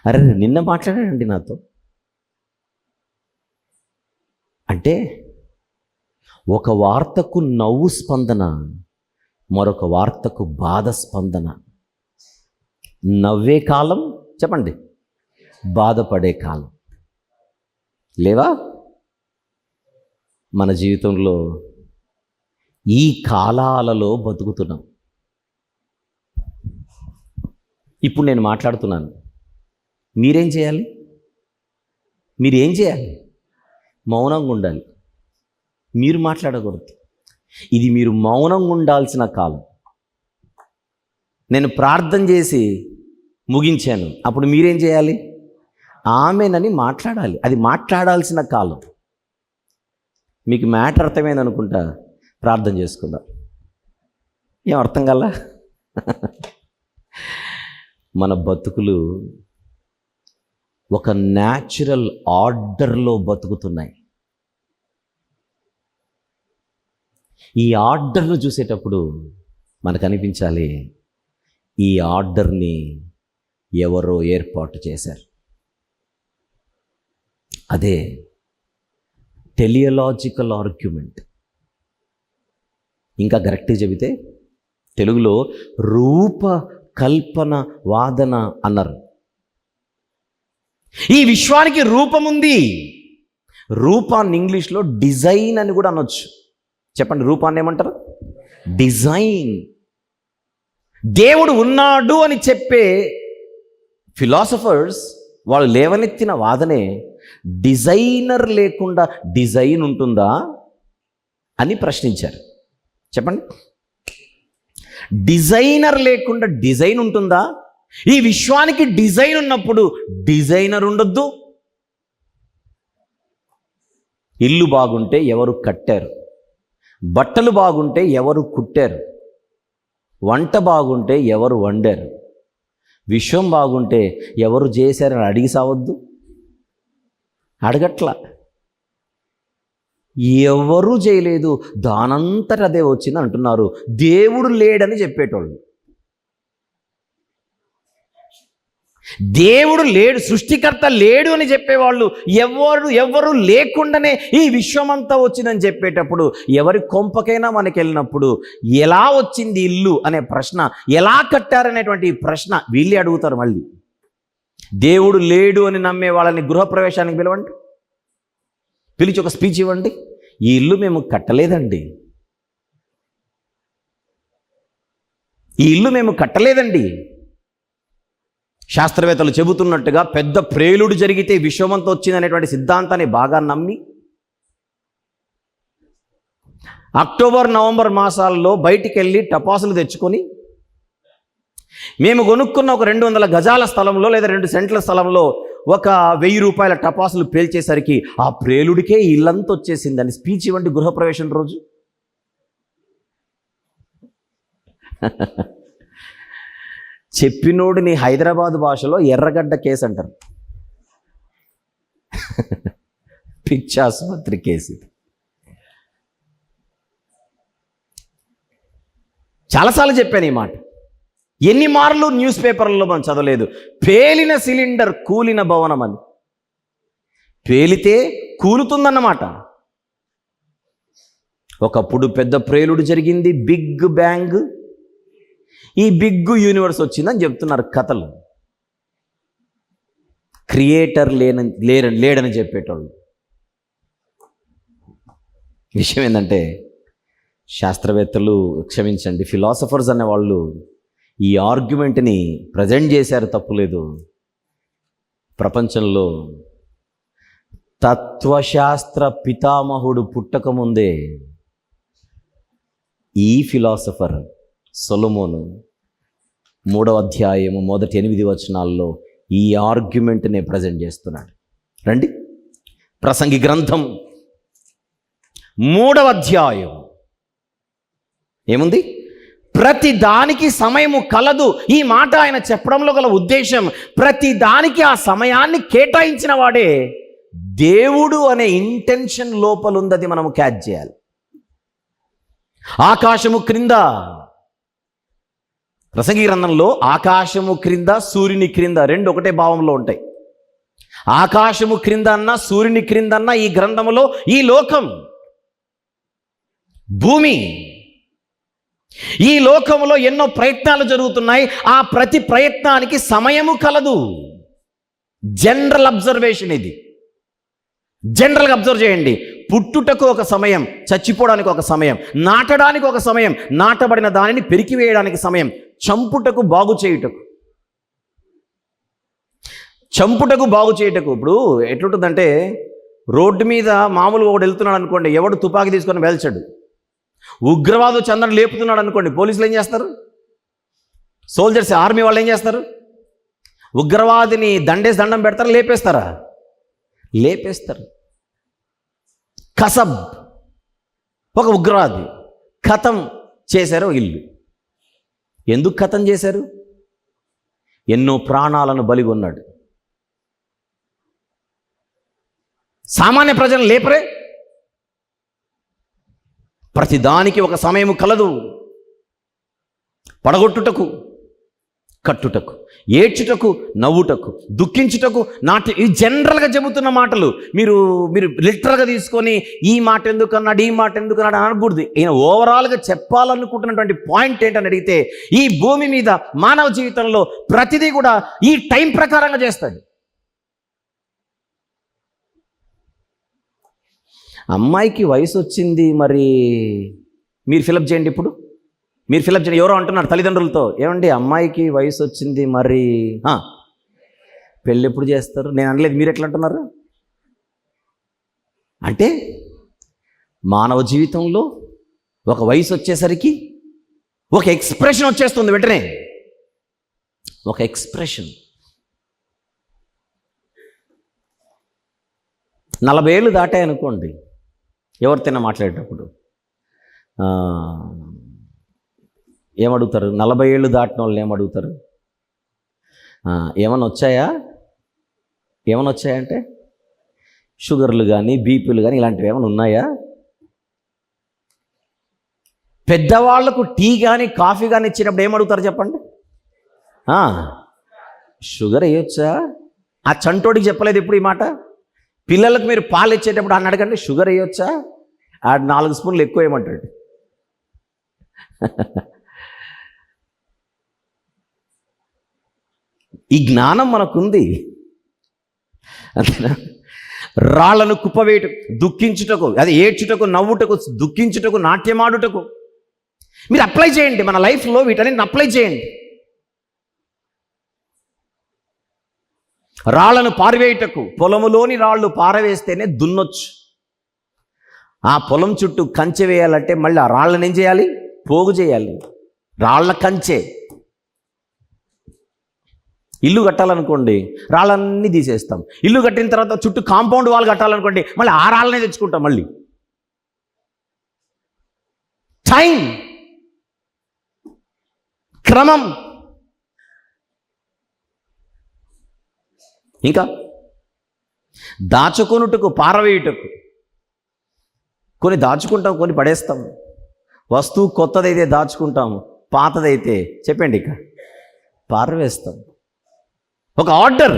అరే నిన్న మాట్లాడాడండి నాతో. అంటే ఒక వార్తకు నవ్వు స్పందన, మరొక వార్తకు బాధ స్పందన. నవ్వే కాలం చెప్పండి, బాధపడే కాలం లేవా? మన జీవితంలో ఈ కాలాలలో బతుకుతున్నాం. ఇప్పుడు నేను మాట్లాడుతున్నాను, మీరేం చేయాలి? మీరేం చేయాలి? మౌనంగా ఉండాలి. మీరు మాట్లాడకూడదు. ఇది మీరు మౌనంగా ఉండాల్సిన కాలం. నేను ప్రార్థన చేసి ముగించాను, అప్పుడు మీరేం చేయాలి? ఆమెనని మాట్లాడాలి. అది మాట్లాడాల్సిన కాలం. మీకు మ్యాటర్ అర్థమైంది అనుకుంటా, ప్రార్థన చేసుకుందాం. ఏం అర్థం కల్లా? మన బతుకులు ఒక న్యాచురల్ ఆర్డర్లో బతుకుతున్నాయి. ఈ ఆర్డర్ను చూసేటప్పుడు మనకు అనిపించాలి, ఈ ఆర్డర్ని ఎవరో ఏర్పాటు చేశారు. అదే టెలియలాజికల్ ఆర్గ్యుమెంట్. ఇంకా కరెక్ట్గా చెబితే తెలుగులో రూపకల్పన వాదన అన్నారు. ఈ విశ్వానికి రూపముంది. రూపాన్ని ఇంగ్లీష్లో డిజైన్ అని కూడా అనొచ్చు. చెప్పండి, రూపాన్ని ఏమంటారు? డిజైన్. దేవుడు ఉన్నాడు అని చెప్పే ఫిలాసఫర్స్ వాళ్ళు లేవనెత్తిన వాదనే డిజైనర్ లేకుండా డిజైన్ ఉంటుందా అని ప్రశ్నించారు. చెప్పండి, డిజైనర్ లేకుండా డిజైన్ ఉంటుందా? ఈ విశ్వానికి డిజైన్ ఉన్నప్పుడు డిజైనర్ ఉండొద్దు. ఇల్లు బాగుంటే ఎవరు కట్టారు, బట్టలు బాగుంటే ఎవరు కుట్టారు, వంట బాగుంటే ఎవరు వండారు, విశ్వం బాగుంటే ఎవరు చేశారని అడిగి సావద్దు. అడగట్లా, ఎవరు చేయలేదు, దానంతట అదే వచ్చింది అంటున్నారు. దేవుడు లేడని చెప్పేటోళ్ళు, దేవుడు లేడు, సృష్టికర్త లేడు అని చెప్పేవాళ్ళు ఎవరు లేకుండానే ఈ విశ్వమంతా వచ్చిందని చెప్పేటప్పుడు ఎవరి కొంపకైనా మనకి వెళ్ళినప్పుడు ఎలా వచ్చింది ఇల్లు అనే ప్రశ్న, ఎలా కట్టారనేటువంటి ప్రశ్న వీళ్ళే అడుగుతారు. మళ్ళీ దేవుడు లేడు అని నమ్మే వాళ్ళని గృహప్రవేశానికి పిలవండి, పిలిచి ఒక స్పీచ్ ఇవ్వండి. ఈ ఇల్లు మేము కట్టలేదండి, ఈ ఇల్లు మేము కట్టలేదండి. శాస్త్రవేత్తలు చెబుతున్నట్టుగా పెద్ద ప్రేలుడు జరిగితే విశ్వమంతా వచ్చిందనేటువంటి సిద్ధాంతాన్ని బాగా నమ్మి అక్టోబర్ నవంబర్ మాసాల్లో బయటికి వెళ్ళి టపాసులు తెచ్చుకొని మేము కొనుక్కున్న ఒక 200 గజాల స్థలంలో లేదా 2 సెంట్ల స్థలంలో ఒక 1000 రూపాయల టపాసులు పేల్చేసరికి ఆ ప్రేలుడికే ఇల్లంతా వచ్చేసిందని స్పీచ్ ఇవ్వండి గృహప్రవేశం రోజు. చెప్పినోడిని హైదరాబాద్ భాషలో ఎర్రగడ్డ కేసు అంటారు. పిచ్చాసుపత్రి కేసు. చాలాసార్లు చెప్పాను ఈ మాట. ఎన్ని మార్లు న్యూస్ పేపర్లలో మనం చదవలేదు, పేలిన సిలిండర్ కూలిన భవనం అని. పేలితే కూలుతుందన్నమాట. ఒకప్పుడు పెద్ద ప్రేలుడు జరిగింది, బిగ్ బ్యాంగ్. ఈ బిగ్ యూనివర్స్ వచ్చిందని చెప్తున్నారు కథలు. క్రియేటర్ లేడని చెప్పేటోళ్ళు. విషయం ఏంటంటే, శాస్త్రవేత్తలు, క్షమించండి, ఫిలాసఫర్స్ అనేవాళ్ళు ఈ ఆర్గ్యుమెంట్ని ప్రజెంట్ చేశారు, తప్పులేదు. ప్రపంచంలో తత్వశాస్త్ర పితామహుడు పుట్టకముందే ఈ ఫిలాసఫర్ సొలొమోను 3వ అధ్యాయము మొదటి 8 వచనాల్లో ఈ ఆర్గ్యుమెంట్నే ప్రజెంట్ చేస్తున్నాడు. రండి, ప్రసంగి గ్రంథం 3వ అధ్యాయం ఏముంది? ప్రతి దానికి సమయము కలదు. ఈ మాట ఆయన చెప్పడంలో గల ఉద్దేశం, ప్రతి దానికి ఆ సమయాన్ని కేటాయించిన వాడే దేవుడు అనే ఇంటెన్షన్ లోపలుందది మనము క్యాచ్ చేయాలి. ఆకాశము క్రింద, ప్రసంగి గ్రంథంలో ఆకాశము క్రింద సూర్యుని క్రింద రెండు ఒకటే భావంలో ఉంటాయి. ఆకాశము క్రింద అన్న సూర్యుని క్రింద అన్న ఈ గ్రంథములో ఈ లోకం, భూమి, ఈ లోకంలో ఎన్నో ప్రయత్నాలు జరుగుతున్నాయి. ఆ ప్రతి ప్రయత్నానికి సమయము కలదు. జనరల్ అబ్జర్వేషన్ ఇది. జనరల్గా అబ్జర్వ్ చేయండి. పుట్టుటకు ఒక సమయం, చచ్చిపోవడానికి ఒక సమయం, నాటడానికి ఒక సమయం, నాటబడిన దానిని పెరికివేయడానికి సమయం, చంపుటకు బాగు చేయుటకు, చంపుటకు బాగు చేయుటకు. ఇప్పుడు ఎట్లుంటుందంటే, రోడ్డు మీద మామూలుగా ఒకడు వెళ్తున్నాడు అనుకోండి, ఎవడు తుపాకీ తీసుకొని వేల్చాడు. ఉగ్రవాదు చంద్రుడు లేపుతున్నాడు అనుకోండి, పోలీసులు ఏం చేస్తారు? సోల్జర్స్, ఆర్మీ వాళ్ళు ఏం చేస్తారు? ఉగ్రవాదిని దండేసి దండం పెడతారా, లేపేస్తారా? లేపేస్తారు. కసబ్ ఒక ఉగ్రవాది ఖతం చేశారు ఇల్లు. ఎందుకు ఖతం చేశారు? ఎన్నో ప్రాణాలను బలిగొన్నాడు. సామాన్య ప్రజలను లేపరే. ప్రతిదానికి ఒక సమయం కలదు. పడగొట్టుటకు, కట్టుటకు, ఏడ్చుటకు, నవ్వుటకు, దుఃఖించుటకు, ఈ జనరల్గా చెబుతున్న మాటలు మీరు లిటరల్గా తీసుకొని ఈ మాట ఎందుకన్నాడు, ఈ మాట ఎందుకన్నాడు అనకూడదు. ఈయన ఓవరాల్గా చెప్పాలనుకుంటున్నటువంటి పాయింట్ ఏంటని అడిగితే, ఈ భూమి మీద మానవ జీవితంలో ప్రతిదీ కూడా ఈ టైం ప్రకారంగా చేస్తాడు. అమ్మాయికి వయసు వచ్చింది, మరి మీరు ఫిలప్ చేయండి. ఇప్పుడు మీరు ఫిలప్ చేయండి. ఎవరో అంటున్నారు తల్లిదండ్రులతో, ఏమండి అమ్మాయికి వయసు వచ్చింది, మరి పెళ్ళి ఎప్పుడు చేస్తారు? నేను అనలేదు, మీరు ఎట్లా అంటున్నారు? అంటే మానవ జీవితంలో ఒక వయసు వచ్చేసరికి ఒక ఎక్స్ప్రెషన్ వచ్చేస్తుంది. వెంటనే ఒక ఎక్స్ప్రెషన్. 40 ఏళ్ళు దాటాయనుకోండి, ఎవరితోనే మాట్లాడేటప్పుడు ఏమడుగుతారు? 40 ఏళ్ళు దాటిన వాళ్ళు ఏమడుగుతారు? ఏమన్నా వచ్చాయంటే షుగర్లు కానీ బీపీలు కానీ ఇలాంటివి ఏమైనా ఉన్నాయా? పెద్దవాళ్లకు టీ కానీ కాఫీ కానీ ఇచ్చినప్పుడు ఏమడుగుతారు చెప్పండి? షుగర్ వేయొచ్చా? ఆ చంటోడికి చెప్పలేదు ఇప్పుడు ఈ మాట. పిల్లలకు మీరు పాలు ఇచ్చేటప్పుడు అని అడగండి, షుగర్ వేయొచ్చా? 4 స్పూన్లు ఎక్కువ వేయమంటాడు. ఈ జ్ఞానం మనకుంది. అంతేనా? రాళ్లను కుప్పవేయటకు, దుఃఖించుటకు, అది ఏడ్చుటకు, నవ్వుటకు, దుఃఖించుటకు, నాట్యమాడుటకు మీరు అప్లై చేయండి. మన లైఫ్లో వీటన్నిటిని అప్లై చేయండి. రాళ్లను పారవేయుటకు, పొలములోని రాళ్ళు పారవేస్తేనే దున్నొచ్చు. ఆ పొలం చుట్టూ కంచె వేయాలంటే మళ్ళీ ఆ రాళ్ళని ఏం చేయాలి? పోగు చేయాలి. రాళ్ల కంచె. ఇల్లు కట్టాలనుకోండి, రాళ్ళన్నీ తీసేస్తాం. ఇల్లు కట్టిన తర్వాత చుట్టూ కాంపౌండ్ వాల్ కట్టాలనుకోండి, మళ్ళీ ఆ రాళ్ళనే తెచ్చుకుంటాం. మళ్ళీ టైం, క్రమం. ఇంకా దాచుకొనుటకు, పారవేయుటకు. కొన్ని దాచుకుంటాం, కొన్ని పడేస్తాం. వస్తువు కొత్తదైతే దాచుకుంటాము, పాతదైతే చెప్పండి ఇక పారవేస్తాం. ఒక ఆర్డర్.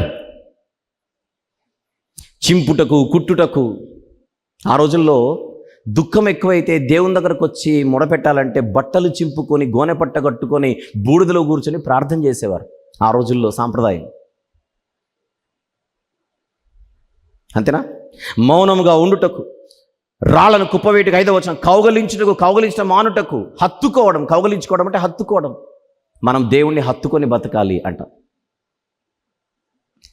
చింపుటకు, కుట్టుటకు. ఆ రోజుల్లో దుఃఖం ఎక్కువైతే దేవుని దగ్గరకు వచ్చి మొడపెట్టాలంటే బట్టలు చింపుకొని, గోనె పట్ట కట్టుకొని, బూడిదలో కూర్చొని ప్రార్థన చేసేవారు. ఆ రోజుల్లో సాంప్రదాయం. అంతేనా? మౌనముగా ఉండుటకు, రాళ్లను కుప్పవేటుకు. 5వ వచనం, కౌగలించుటకు, కౌగలించడం మానుటకు. హత్తుకోవడం. కౌగలించుకోవడం అంటే హత్తుకోవడం. మనం దేవుణ్ణి హత్తుకొని బతకాలి అంట.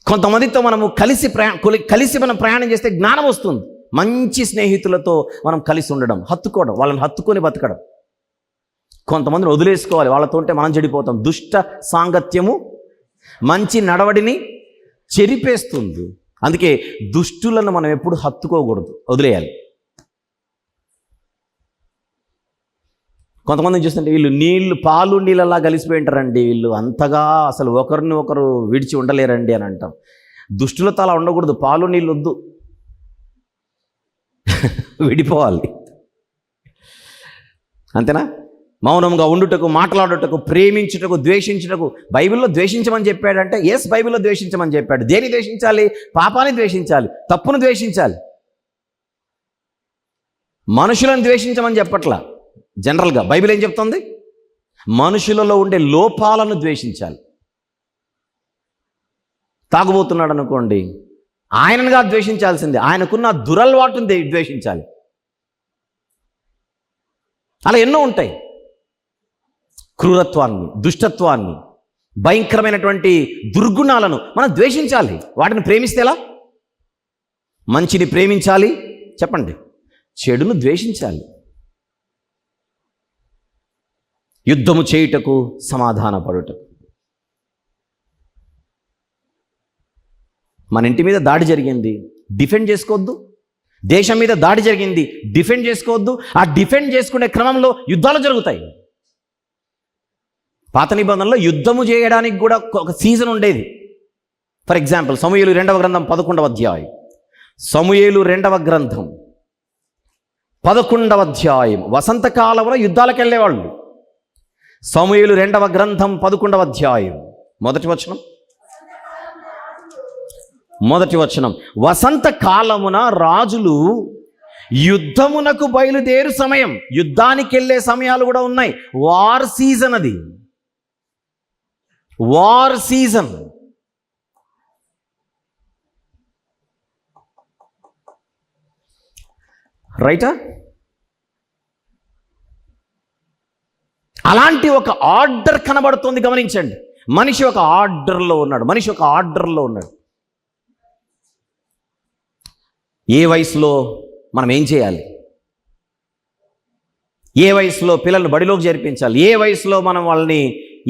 కొంతమందితో మనము కలిసి మనం ప్రయాణం చేస్తే జ్ఞానం వస్తుంది. మంచి స్నేహితులతో మనం కలిసి ఉండడం, హత్తుకోవడం, వాళ్ళని హత్తుకొని బతకడం. కొంతమందిని వదిలేసుకోవాలి, వాళ్ళతో ఉంటే మనం చెడిపోతాం. దుష్ట సాంగత్యము మంచి నడవడిని చెరిపేస్తుంది. అందుకే దుష్టులను మనం ఎప్పుడు హత్తుకోకూడదు, వదిలేయాలి. కొంతమందిని చూస్తుంటే వీళ్ళు పాలు నీళ్ళలా కలిసిపోయి ఉంటారండి, వీళ్ళు అంతగా అసలు ఒకరిని ఒకరు విడిచి ఉండలేరండి అని అంటాం. దుష్టులతో అలా ఉండకూడదు. పాలు నీళ్ళు వద్దు, విడిపోవాలి. అంతేనా? మౌనంగా ఉండుటకు, మాట్లాడుటకు, ప్రేమించుటకు, ద్వేషించుటకు. బైబిల్లో ద్వేషించమని చెప్పాడంటే ఎస్, బైబిల్లో ద్వేషించమని చెప్పాడు. దేని ద్వేషించాలి? పాపాన్ని ద్వేషించాలి, తప్పును ద్వేషించాలి. మనుషులను ద్వేషించమని చెప్పట్లా. జనరల్గా బైబిల్ ఏం చెప్తుంది? మనుషులలో ఉండే లోపాలను ద్వేషించాలి. తాగుబోతున్నాడు అనుకోండి, ఆయనగా ద్వేషించాల్సిందే. ఆయనకున్న దురలవాటును ద్వేషించాలి. అలా ఎన్నో ఉంటాయి. క్రూరత్వాన్ని, దుష్టత్వాన్ని, భయంకరమైనటువంటి దుర్గుణాలను మనం ద్వేషించాలి. వాటిని ప్రేమిస్తే ఎలా? మంచిని ప్రేమించాలి, చెప్పండి, చెడును ద్వేషించాలి. యుద్ధము చేయుటకు, సమాధాన పడుటకు. మన ఇంటి మీద దాడి జరిగింది, డిఫెండ్ చేసుకోవద్దు. దేశం మీద దాడి జరిగింది, డిఫెండ్ చేసుకోవద్దు. ఆ డిఫెండ్ చేసుకునే క్రమంలో యుద్ధాలు జరుగుతాయి. పాత నిబంధనలో యుద్ధము చేయడానికి కూడా ఒక సీజన్ ఉండేది. ఫర్ ఎగ్జాంపుల్ సమూయేలు 2వ గ్రంథం 11వ అధ్యాయం. సమూయేలు 2వ గ్రంథం 11వ అధ్యాయం. వసంతకాలంలో యుద్ధాలకు వెళ్ళేవాళ్ళు. సమూయేలు 2వ గ్రంథం 11వ అధ్యాయం. మొదటి వచనం, వసంత కాలమున రాజులు యుద్ధమునకు బయలుదేరు సమయం. యుద్ధానికి వెళ్ళే సమయాలు కూడా ఉన్నాయి. వార్ సీజన్, అది వార్ సీజన్. రైటా? అలాంటి ఒక ఆర్డర్ కనబడుతుంది, గమనించండి. మనిషి ఒక ఆర్డర్లో ఉన్నాడు. ఏ వయసులో మనం ఏం చేయాలి, ఏ వయసులో పిల్లల్ని బడిలోకి చేర్పించాలి, ఏ వయసులో మనం వాళ్ళని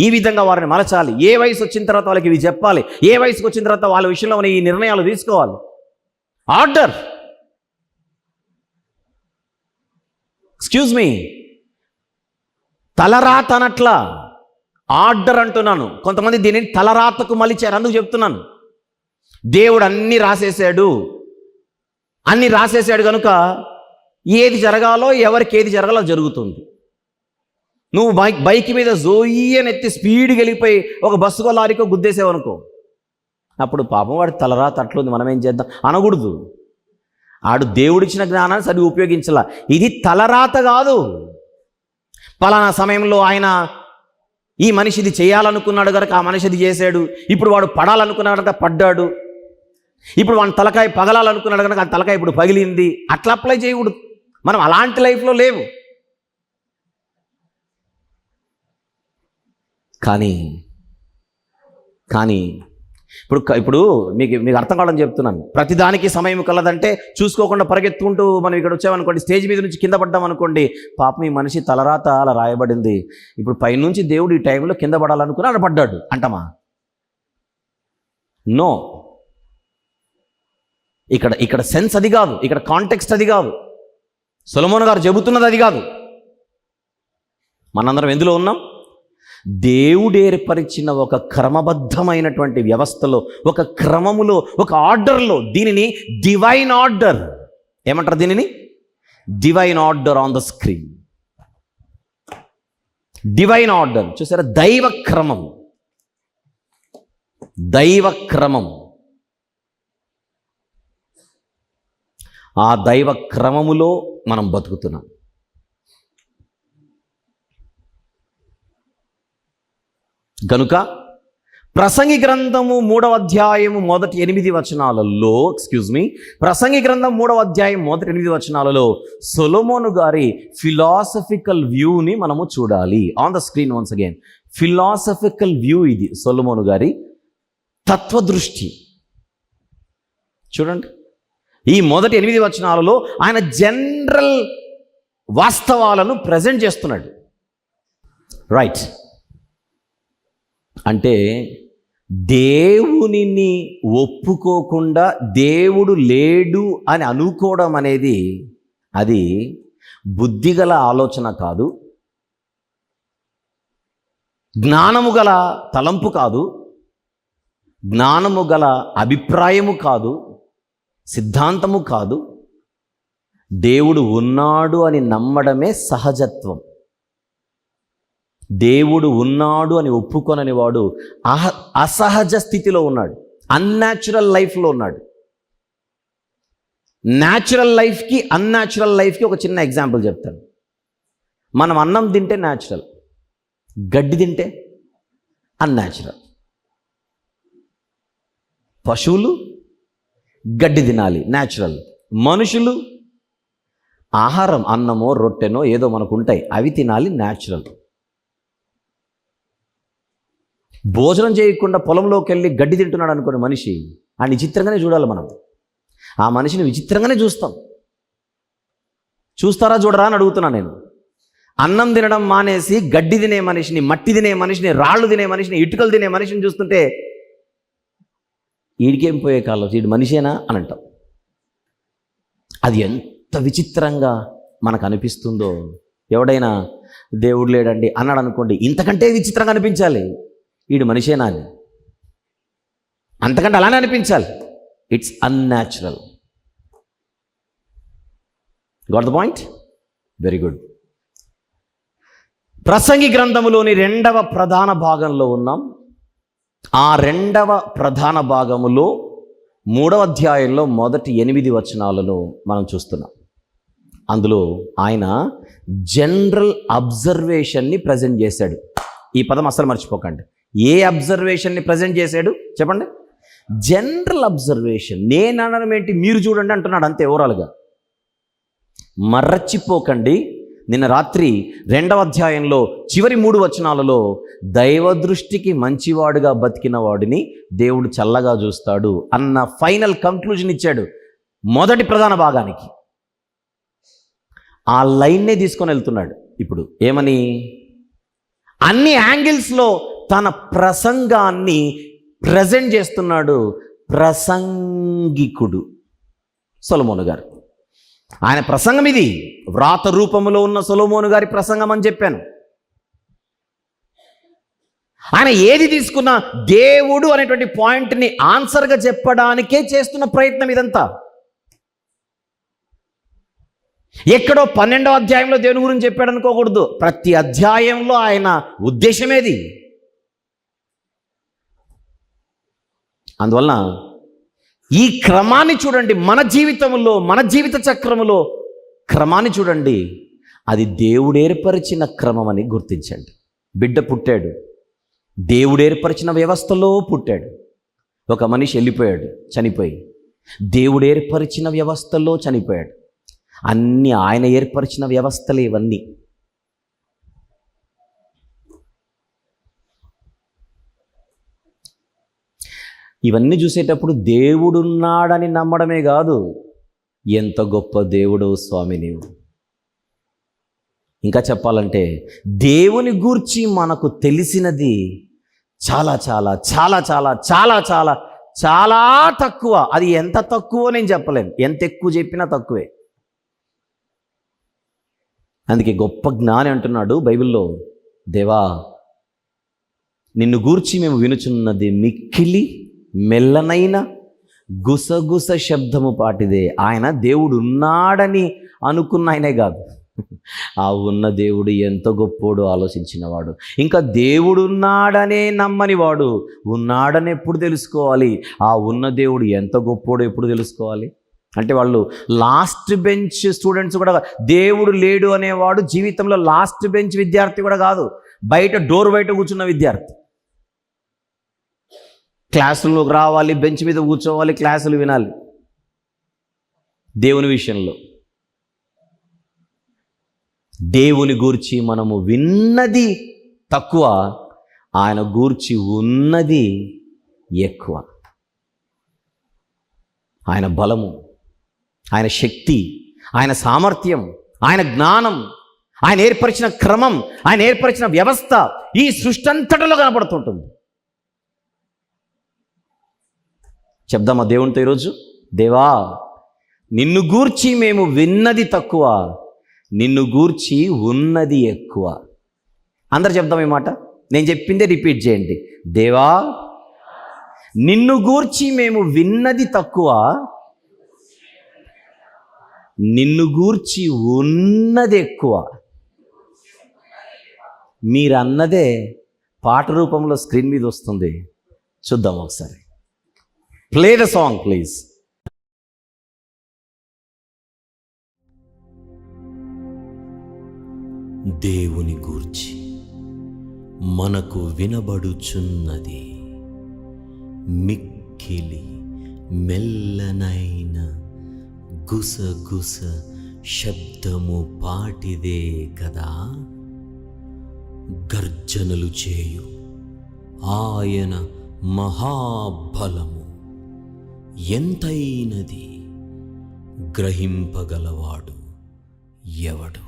ఈ విధంగా వారిని మలచాలి, ఏ వయసు వచ్చిన తర్వాత వాళ్ళకి ఇవి చెప్పాలి, ఏ వయసుకు వచ్చిన తర్వాత వాళ్ళ విషయంలో మనం ఈ నిర్ణయాలు తీసుకోవాలి. ఆర్డర్. ఎక్స్క్యూజ్ మీ, తలరాత అనట్లా, ఆర్డర్ అంటున్నాను. కొంతమంది దీనిని తలరాతకు మలిచారు, అందుకు చెప్తున్నాను. దేవుడు అన్నీ రాసేసాడు కనుక ఏది జరగాలో, ఎవరికి ఏది జరగాలో జరుగుతుంది. నువ్వు బైక్ మీద జోయ్యని ఎత్తి స్పీడ్కి వెళ్ళిపోయి ఒక బస్సుకో లారీకో గుద్దేసావనుకో, అప్పుడు పాపం వాడి తలరాత అట్లుంది, మనం ఏం చేద్దాం అనకూడదు. ఆడు దేవుడిచ్చిన జ్ఞానాన్ని సరిగ్గా ఉపయోగించాల. ఇది తలరాత కాదు. పలానా సమయంలో ఆయన ఈ మనిషి ఇది చేయాలనుకున్నాడు కనుక ఆ మనిషి ఇది చేశాడు. ఇప్పుడు వాడు పడాలనుకున్నాడు కనుక పడ్డాడు. ఇప్పుడు వాడి తలకాయ పగలాలనుకున్నాడు కనుక ఆ తలకాయ ఇప్పుడు పగిలింది. అట్లా అప్లై చేయకూడదు. మనం అలాంటి లైఫ్లో లేవు. కానీ ఇప్పుడు మీకు అర్థం కావాలని చెప్తున్నాను. ప్రతిదానికి సమయం కలదంటే చూసుకోకుండా పరిగెత్తుకుంటూ మనం ఇక్కడ వచ్చామనుకోండి, స్టేజ్ మీద నుంచి కింద పడ్డామనుకోండి, పాపం ఈ మనిషి తలరాత అలా రాయబడింది, ఇప్పుడు పైనుంచి దేవుడు ఈ టైంలో కింద పడాలనుకుని అలా పడ్డాడు అంటామా? నో. ఇక్కడ సెన్స్ అది కాదు, ఇక్కడ కాంటెక్స్ట్ అది కాదు. సొలొమోను గారు చెబుతున్నది అది కాదు. మనందరం ఎందులో ఉన్నాం? దేవుడు ఏర్పరిచిన ఒక క్రమబద్ధమైనటువంటి వ్యవస్థలో, ఒక క్రమములో, ఒక ఆర్డర్లో. దీనిని డివైన్ ఆర్డర్ ఏమంటారు? దీనిని divine order on the screen. Divine order చూసారా? దైవ క్రమం. ఆ దైవ క్రమములో మనం బతుకుతున్నాం. గనుక ప్రసంగి గ్రంథము 3వ అధ్యాయము మొదటి 8 వచనాలలో ప్రసంగి గ్రంథం 3వ అధ్యాయం మొదటి 8 వచనాలలో సొలొమోను గారి ఫిలాసఫికల్ వ్యూని మనము చూడాలి. On the screen once again. Philosophical view ఇది, సొలొమోను గారి తత్వదృష్టి. చూడండి, ఈ మొదటి 8 వచనాలలో ఆయన జనరల్ వాస్తవాలను ప్రజెంట్ చేస్తున్నాడు. రైట్. అంటే దేవునిని ఒప్పుకోకుండా దేవుడు లేడు అని అనుకోవడం అనేది అది బుద్ధిగల ఆలోచన కాదు, జ్ఞానము గల తలంపు కాదు, జ్ఞానము గల అభిప్రాయము కాదు, సిద్ధాంతము కాదు. దేవుడు ఉన్నాడు అని నమ్మడమే సహజత్వం. దేవుడు ఉన్నాడు అని ఒప్పుకొనని వాడు అసహజ స్థితిలో ఉన్నాడు, అన్యాచురల్ లైఫ్లో ఉన్నాడు. న్యాచురల్ లైఫ్కి అన్యాచురల్ లైఫ్కి ఒక చిన్న ఎగ్జాంపుల్ చెప్తాను. మనం అన్నం తింటే న్యాచురల్, గడ్డి తింటే అన్యాచురల్. పశువులు గడ్డి తినాలి, న్యాచురల్. మనుషులు ఆహారం, అన్నమో రొట్టెనో ఏదో మనకు ఉంటాయి, అవి తినాలి, న్యాచురల్. భోజనం చేయకుండా పొలంలోకి వెళ్ళి గడ్డి తింటున్నాడు అనుకునే మనిషి, ఆ విచిత్రంగానే చూడాలి మనం. ఆ మనిషిని విచిత్రంగానే చూస్తాం. చూస్తారా చూడరా అని అడుగుతున్నా నేను. అన్నం తినడం మానేసి గడ్డి తినే మనిషిని, మట్టి తినే మనిషిని, రాళ్ళు తినే మనిషిని, ఇటుకలు తినే మనిషిని చూస్తుంటే ఈడికేం పోయే కాలం, వీడు మనిషేనా అని అంటాం. అది ఎంత విచిత్రంగా మనకు అనిపిస్తుందో. ఎవడైనా దేవుడు లేడండి అన్నాడు అనుకోండి, ఇంతకంటే విచిత్రంగా అనిపించాలి, వీడు మనిషేనా అని. అంతకంటే అలానే అనిపించాలి. It's unnatural. Got the point? Very good. ప్రసంగి గ్రంథములోని 2వ ప్రధాన భాగంలో ఉన్నాం. ఆ రెండవ ప్రధాన భాగములో 3వ అధ్యాయంలో మొదటి 8 వచనాలను మనం చూస్తున్నాం. అందులో ఆయన జనరల్ అబ్జర్వేషన్ని ప్రజెంట్ చేశాడు. ఈ పదం అసలు మర్చిపోకండి. ఏ అబ్జర్వేషన్ని ప్రజెంట్ చేశాడు చెప్పండి? General observation. నేను అనడం ఏంటి, మీరు చూడండి అంటున్నాడు అంతే, ఓవరాల్గా. మర్చిపోకండి, నిన్న రాత్రి 2వ అధ్యాయంలో చివరి 3 వచనాలలో దైవ దృష్టికి మంచివాడుగా బతికిన వాడిని దేవుడు చల్లగా చూస్తాడు అన్న ఫైనల్ కంక్లూజన్ ఇచ్చాడు మొదటి ప్రధాన భాగానికి. ఆ లైన్నే తీసుకొని వెళ్తున్నాడు ఇప్పుడు. ఏమని? అన్ని యాంగిల్స్లో తన ప్రసంగాన్ని ప్రజెంట్ చేస్తున్నాడు ప్రసంగికుడు సొలొమోను గారు. ఆయన ప్రసంగం ఇది. వ్రాత రూపంలో ఉన్న సొలొమోను గారి ప్రసంగం అని చెప్పాను. ఆయన ఏది తీసుకున్నా దేవుడు అనేటువంటి పాయింట్ని ఆన్సర్గా చెప్పడానికే చేస్తున్న ప్రయత్నం ఇదంతా. ఎక్కడో 12వ అధ్యాయంలో దేవుని గురించి చెప్పాడు అనుకోకూడదు. ప్రతి అధ్యాయంలో ఆయన ఉద్దేశమేది. అందువలన ఈ క్రమాన్ని చూడండి, మన జీవితంలో, మన జీవిత చక్రములో క్రమాన్ని చూడండి. అది దేవుడు ఏర్పరిచిన క్రమం అని గుర్తించండి. బిడ్డ పుట్టాడు, దేవుడు ఏర్పరిచిన వ్యవస్థలో పుట్టాడు. ఒక మనిషి వెళ్ళిపోయాడు, చనిపోయి, దేవుడు ఏర్పరిచిన వ్యవస్థలో చనిపోయాడు. అన్నీ ఆయన ఏర్పరిచిన వ్యవస్థలే ఇవన్నీ. ఇవన్నీ చూసేటప్పుడు దేవుడున్నాడని నమ్మడమే కాదు, ఎంత గొప్ప దేవుడు స్వామి నీవు. ఇంకా చెప్పాలంటే దేవుని గూర్చి మనకు తెలిసినది చాలా చాలా చాలా చాలా చాలా చాలా చాలా తక్కువ. అది ఎంత తక్కువ నేను చెప్పలేను, ఎంత ఎక్కువ చెప్పినా తక్కువే. అందుకే గొప్ప జ్ఞాని అంటున్నాడు బైబిల్లో, దేవా నిన్ను గూర్చి మేము వినుచున్నది మిక్కిలి మెల్లనైన గుసగుస శబ్దము పాటిదే. ఆయన దేవుడు ఉన్నాడని అనుకున్న ఆయనే కాదు, ఆ ఉన్న దేవుడు ఎంత గొప్పోడు ఆలోచించినవాడు. ఇంకా దేవుడు ఉన్నాడనే నమ్మని వాడు ఉన్నాడని ఎప్పుడు తెలుసుకోవాలి? ఆ ఉన్న దేవుడు ఎంత గొప్పోడో ఎప్పుడు తెలుసుకోవాలి? అంటే వాళ్ళు లాస్ట్ బెంచ్ స్టూడెంట్స్ కూడా. దేవుడు లేడు అనేవాడు జీవితంలో లాస్ట్ బెంచ్ విద్యార్థి కూడా కాదు, బయట డోర్ బయట కూర్చున్న విద్యార్థి. క్లాసుల్లోకి రావాలి, బెంచ్ మీద కూర్చోవాలి, క్లాసులు వినాలి. దేవుని విషయంలో దేవుని గూర్చి మనము విన్నది తక్కువ, ఆయన గూర్చి ఉన్నది ఎక్కువ. ఆయన బలము, ఆయన శక్తి, ఆయన సామర్థ్యం, ఆయన జ్ఞానం, ఆయన ఏర్పరిచిన క్రమం, ఆయన ఏర్పరిచిన వ్యవస్థ ఈ సృష్టి అంతటిలో కనపడుతుంటుంది. చెప్దామా దేవునితో ఈరోజు? దేవా నిన్ను గూర్చి మేము విన్నది తక్కువ, నిన్ను గూర్చి ఉన్నది ఎక్కువ. అందరు చెప్దాం ఈ మాట. నేను చెప్పిందే రిపీట్ చేయండి. దేవా నిన్ను గూర్చి మేము విన్నది తక్కువ, నిన్ను గూర్చి ఉన్నది ఎక్కువ. మీరు అన్నదే పాట రూపంలో స్క్రీన్ మీద వస్తుంది, చూద్దాం ఒకసారి. Play the song please. దేవుని గూర్చి మనకు వినబడుచున్నది మిక్కిలి మెల్లనైన గుసగుస శబ్దము పాటిదే కదా. గర్జనలు చేయు ఆయన మహాబలము ఎంతైనది, గ్రహింపగలవాడు ఎవడు?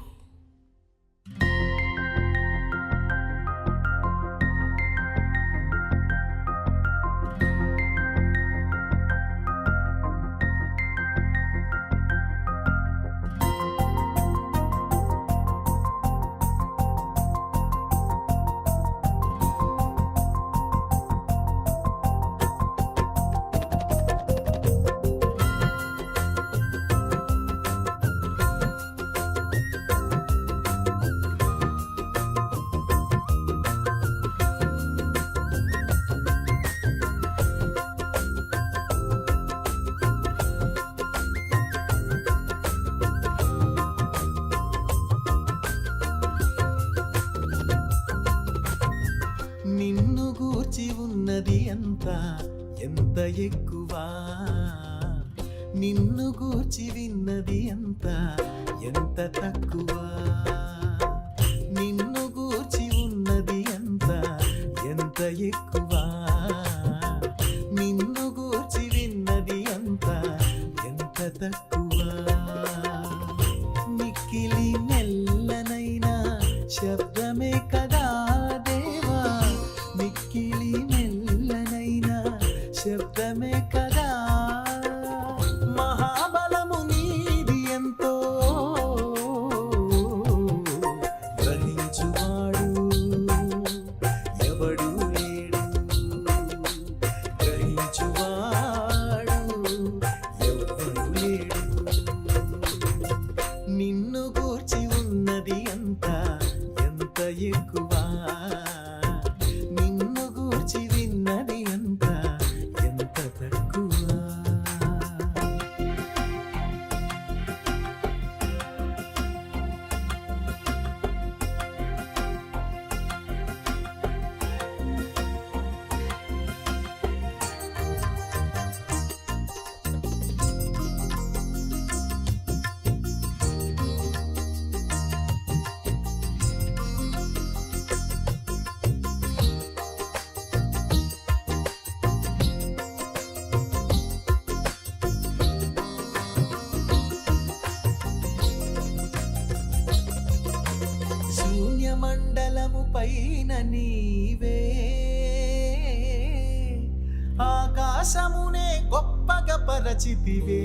ఉన్నది ఎంత ఎంత ఎక్కువ, నిన్ను గూర్చి విన్నది ఎంత ఎంత తక్కువ. నిన్ను గూర్చి ఉన్నది ఎంత ఎంత ఎక్కువ, నిన్ను గూర్చి విన్నది ఎంత ఎంత తక్కువ. మిక్కిలి మెల్లనైనా శబ్దమే కదా దేవా, మిక్కిలి మెల్లనైనా శబ్దమే కదా. మహాబలము నీది ఎంతో గ్రహించువాడు ఎవడు లేడు, గ్రహించువాడు ఎవడు లేడు. నిన్ను గూర్చి ఉన్నది ఎంత ఎంత ఎక్కువ, నిన్ను గూర్చి విన్నది ఎంత ఎంత తక్కువ. శూన్యమండలము పైన నీవే, ఆకాశమునే గొప్పగా పరచితివే.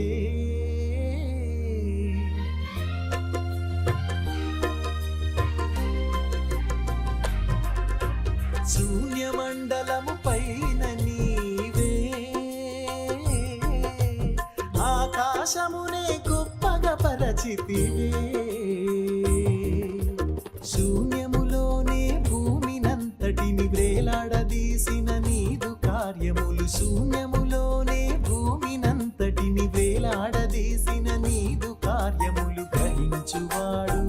శూన్యమండలము పైన నీవే, ఆకాశమునే గొప్పగా పరచితివే. శూన్యములోనే భూమినంతటిని వేలాడదీసిన నీదు కార్యములు, శూన్యములోనే భూమినంతటిని వేలాడదీసిన నీదు కార్యములు. గ్రహించువాడు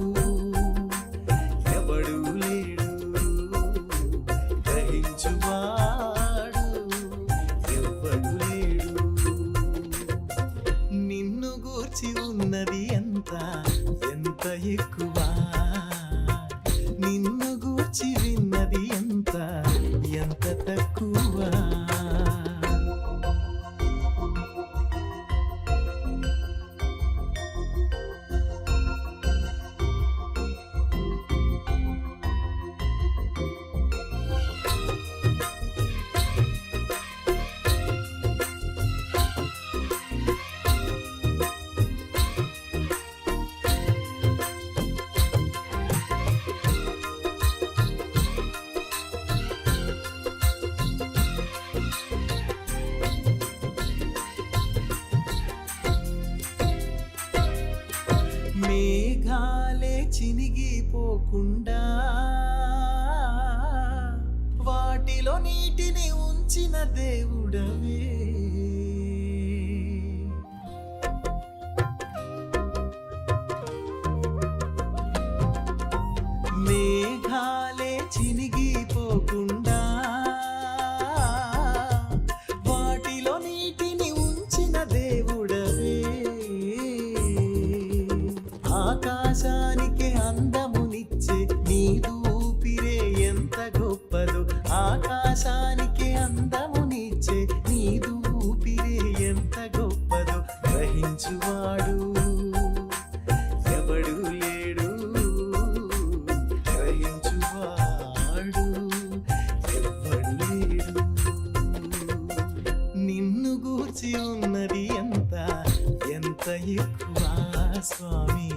ఎవడు లేడు, గ్రహించువాడు ఎవడు లేడు. నిన్ను గూర్చి ఉన్నది ఎంత ఎంత ఎక్కువ, నిన్ను గూర్చి విన్నది ఎంత ఎంత తక్కువ. మేఘాలే చినిగిపోకుండా వాటిలో నీటిని ఉంచిన దేవుడవే. మేఘాలే చినిగిపోకుండా వాటిలో నీటిని ఉంచిన దేవుడవే. ఆకాశానికి అందమునిచ్చే నీదు ఊపిరే ఎంత గొప్పదో, ఆకాశానికి అందమునిచ్చే నీదు ఊపిరే ఎంత గొప్పదో. గ్రహించువాడు ఎవడు లేడు, గ్రహించువాడు ఎవడు లేడు. నిన్ను గూర్చి ఉన్నది ఎంత ఎంత ఎక్కువ స్వామి,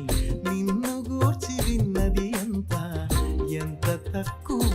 నిన్ను గూర్చి విన్నది ఎంత ఎంత తక్కువ.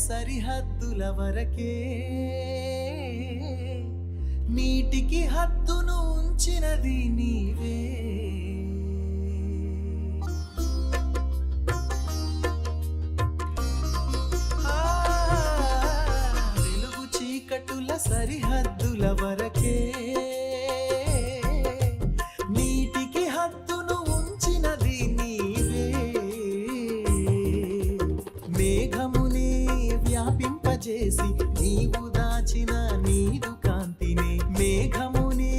సరిహద్దుల వరకే నీటికి హద్దును ఉంచినది నీవే. వెలుగు చీకటుల సరిహద్దుల వరకే నీటికి హద్దును ఉంచినది నీవే. మేఘమునే వ్యాపింపజేసి నీవు దాచిన నీదు కాంతినే, మేఘమునే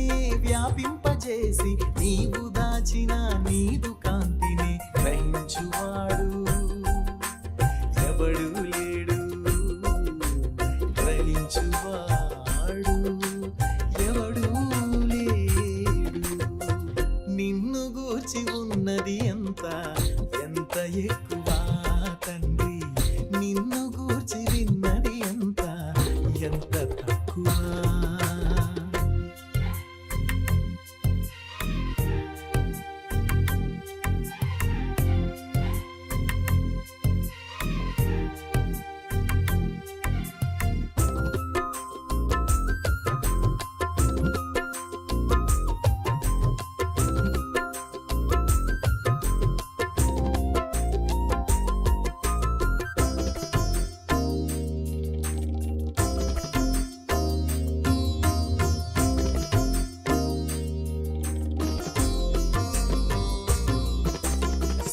వ్యాపింపజేసి నీవు దాచిన నీదు కాంతినే గ్రహించువాడు ఎవడు లేడు, గ్రహించువాడు ఎవడు లేడు. నిన్ను గూర్చి ఉన్నది ఎంత ఎంత ఎక్కువ తండ్రి, నిన్ను గూర్చి విన్నది ఎంత ఎంత తక్కువ.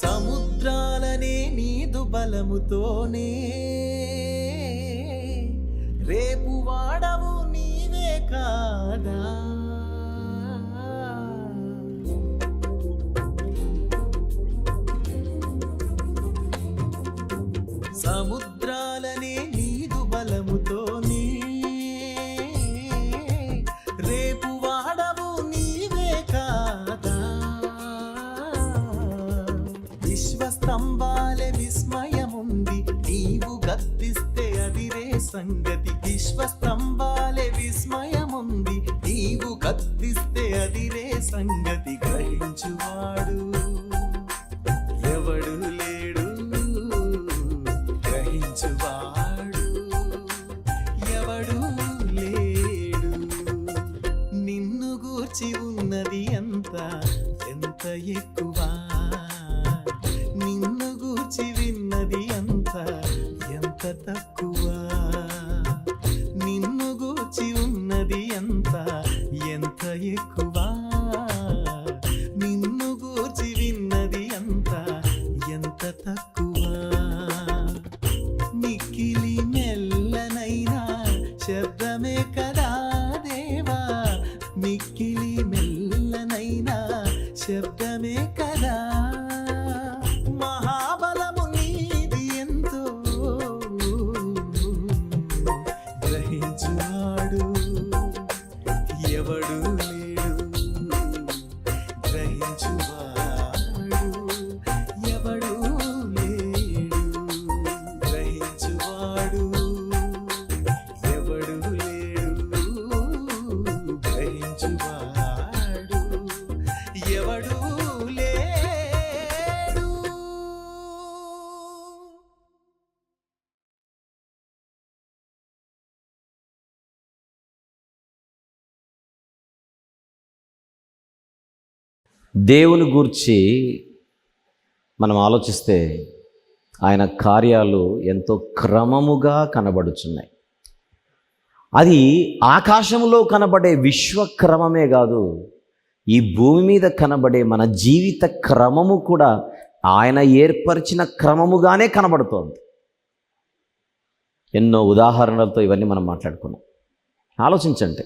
సముద్రాలనే నీదు బలముతోనే రేపు వాడవు నీవే కాదా. సముద్రాలనే నీదు బలముతోనే రేపు వాడవు నీవే కాదా. విశ్వస్తంభాలే విస్మయముంది నీవు గద్దిస్తే అదిరే సంగతి. విశ్వస్తంభాలే విస్మయముంది నీవు గద్దిస్తే అదిరే సంగతి. గ్రహించువాడు ఎవడు లేడు, గ్రహించువాడు ఎవడు లేడు. నిన్ను గూర్చి ఉన్నది ఎంత ఎంత ఎక్కువ, నిన్ను గూర్చి విన్నది ఎంత ఎంత తక్కువ. నిన్ను గూర్చి ఉన్నది ఎంత ఎంత ఎక్కువ, నిన్ను గూర్చి విన్నది ఎంత ఎంత తక్కువ. మిక్కిలి మెల్లనైనా శబ్దమే కదా దేవా, మిక్కిలి మెల్లనైనా శబ్దమే కదా. మహాబలము నీది ఎంతో గ్రహించువాడు ఎవడు లేడు, గ్రహించువాడు ఎవడు లేడు, గ్రహించువాడు ఎవడు లేడు, గ్రహించువాడు ఎవడు లేడు. దేవుని గూర్చి మనం ఆలోచిస్తే ఆయన కార్యాలు ఎంతో క్రమముగా కనబడుచున్నాయి. అది ఆకాశంలో కనబడే విశ్వక్రమమే కాదు, ఈ భూమి మీద కనబడే మన జీవిత క్రమము కూడా ఆయన ఏర్పరిచిన క్రమముగానే కనబడుతోంది. ఎన్నో ఉదాహరణలతో ఇవన్నీ మనం మాట్లాడుకున్నాం. ఆలోచించండి.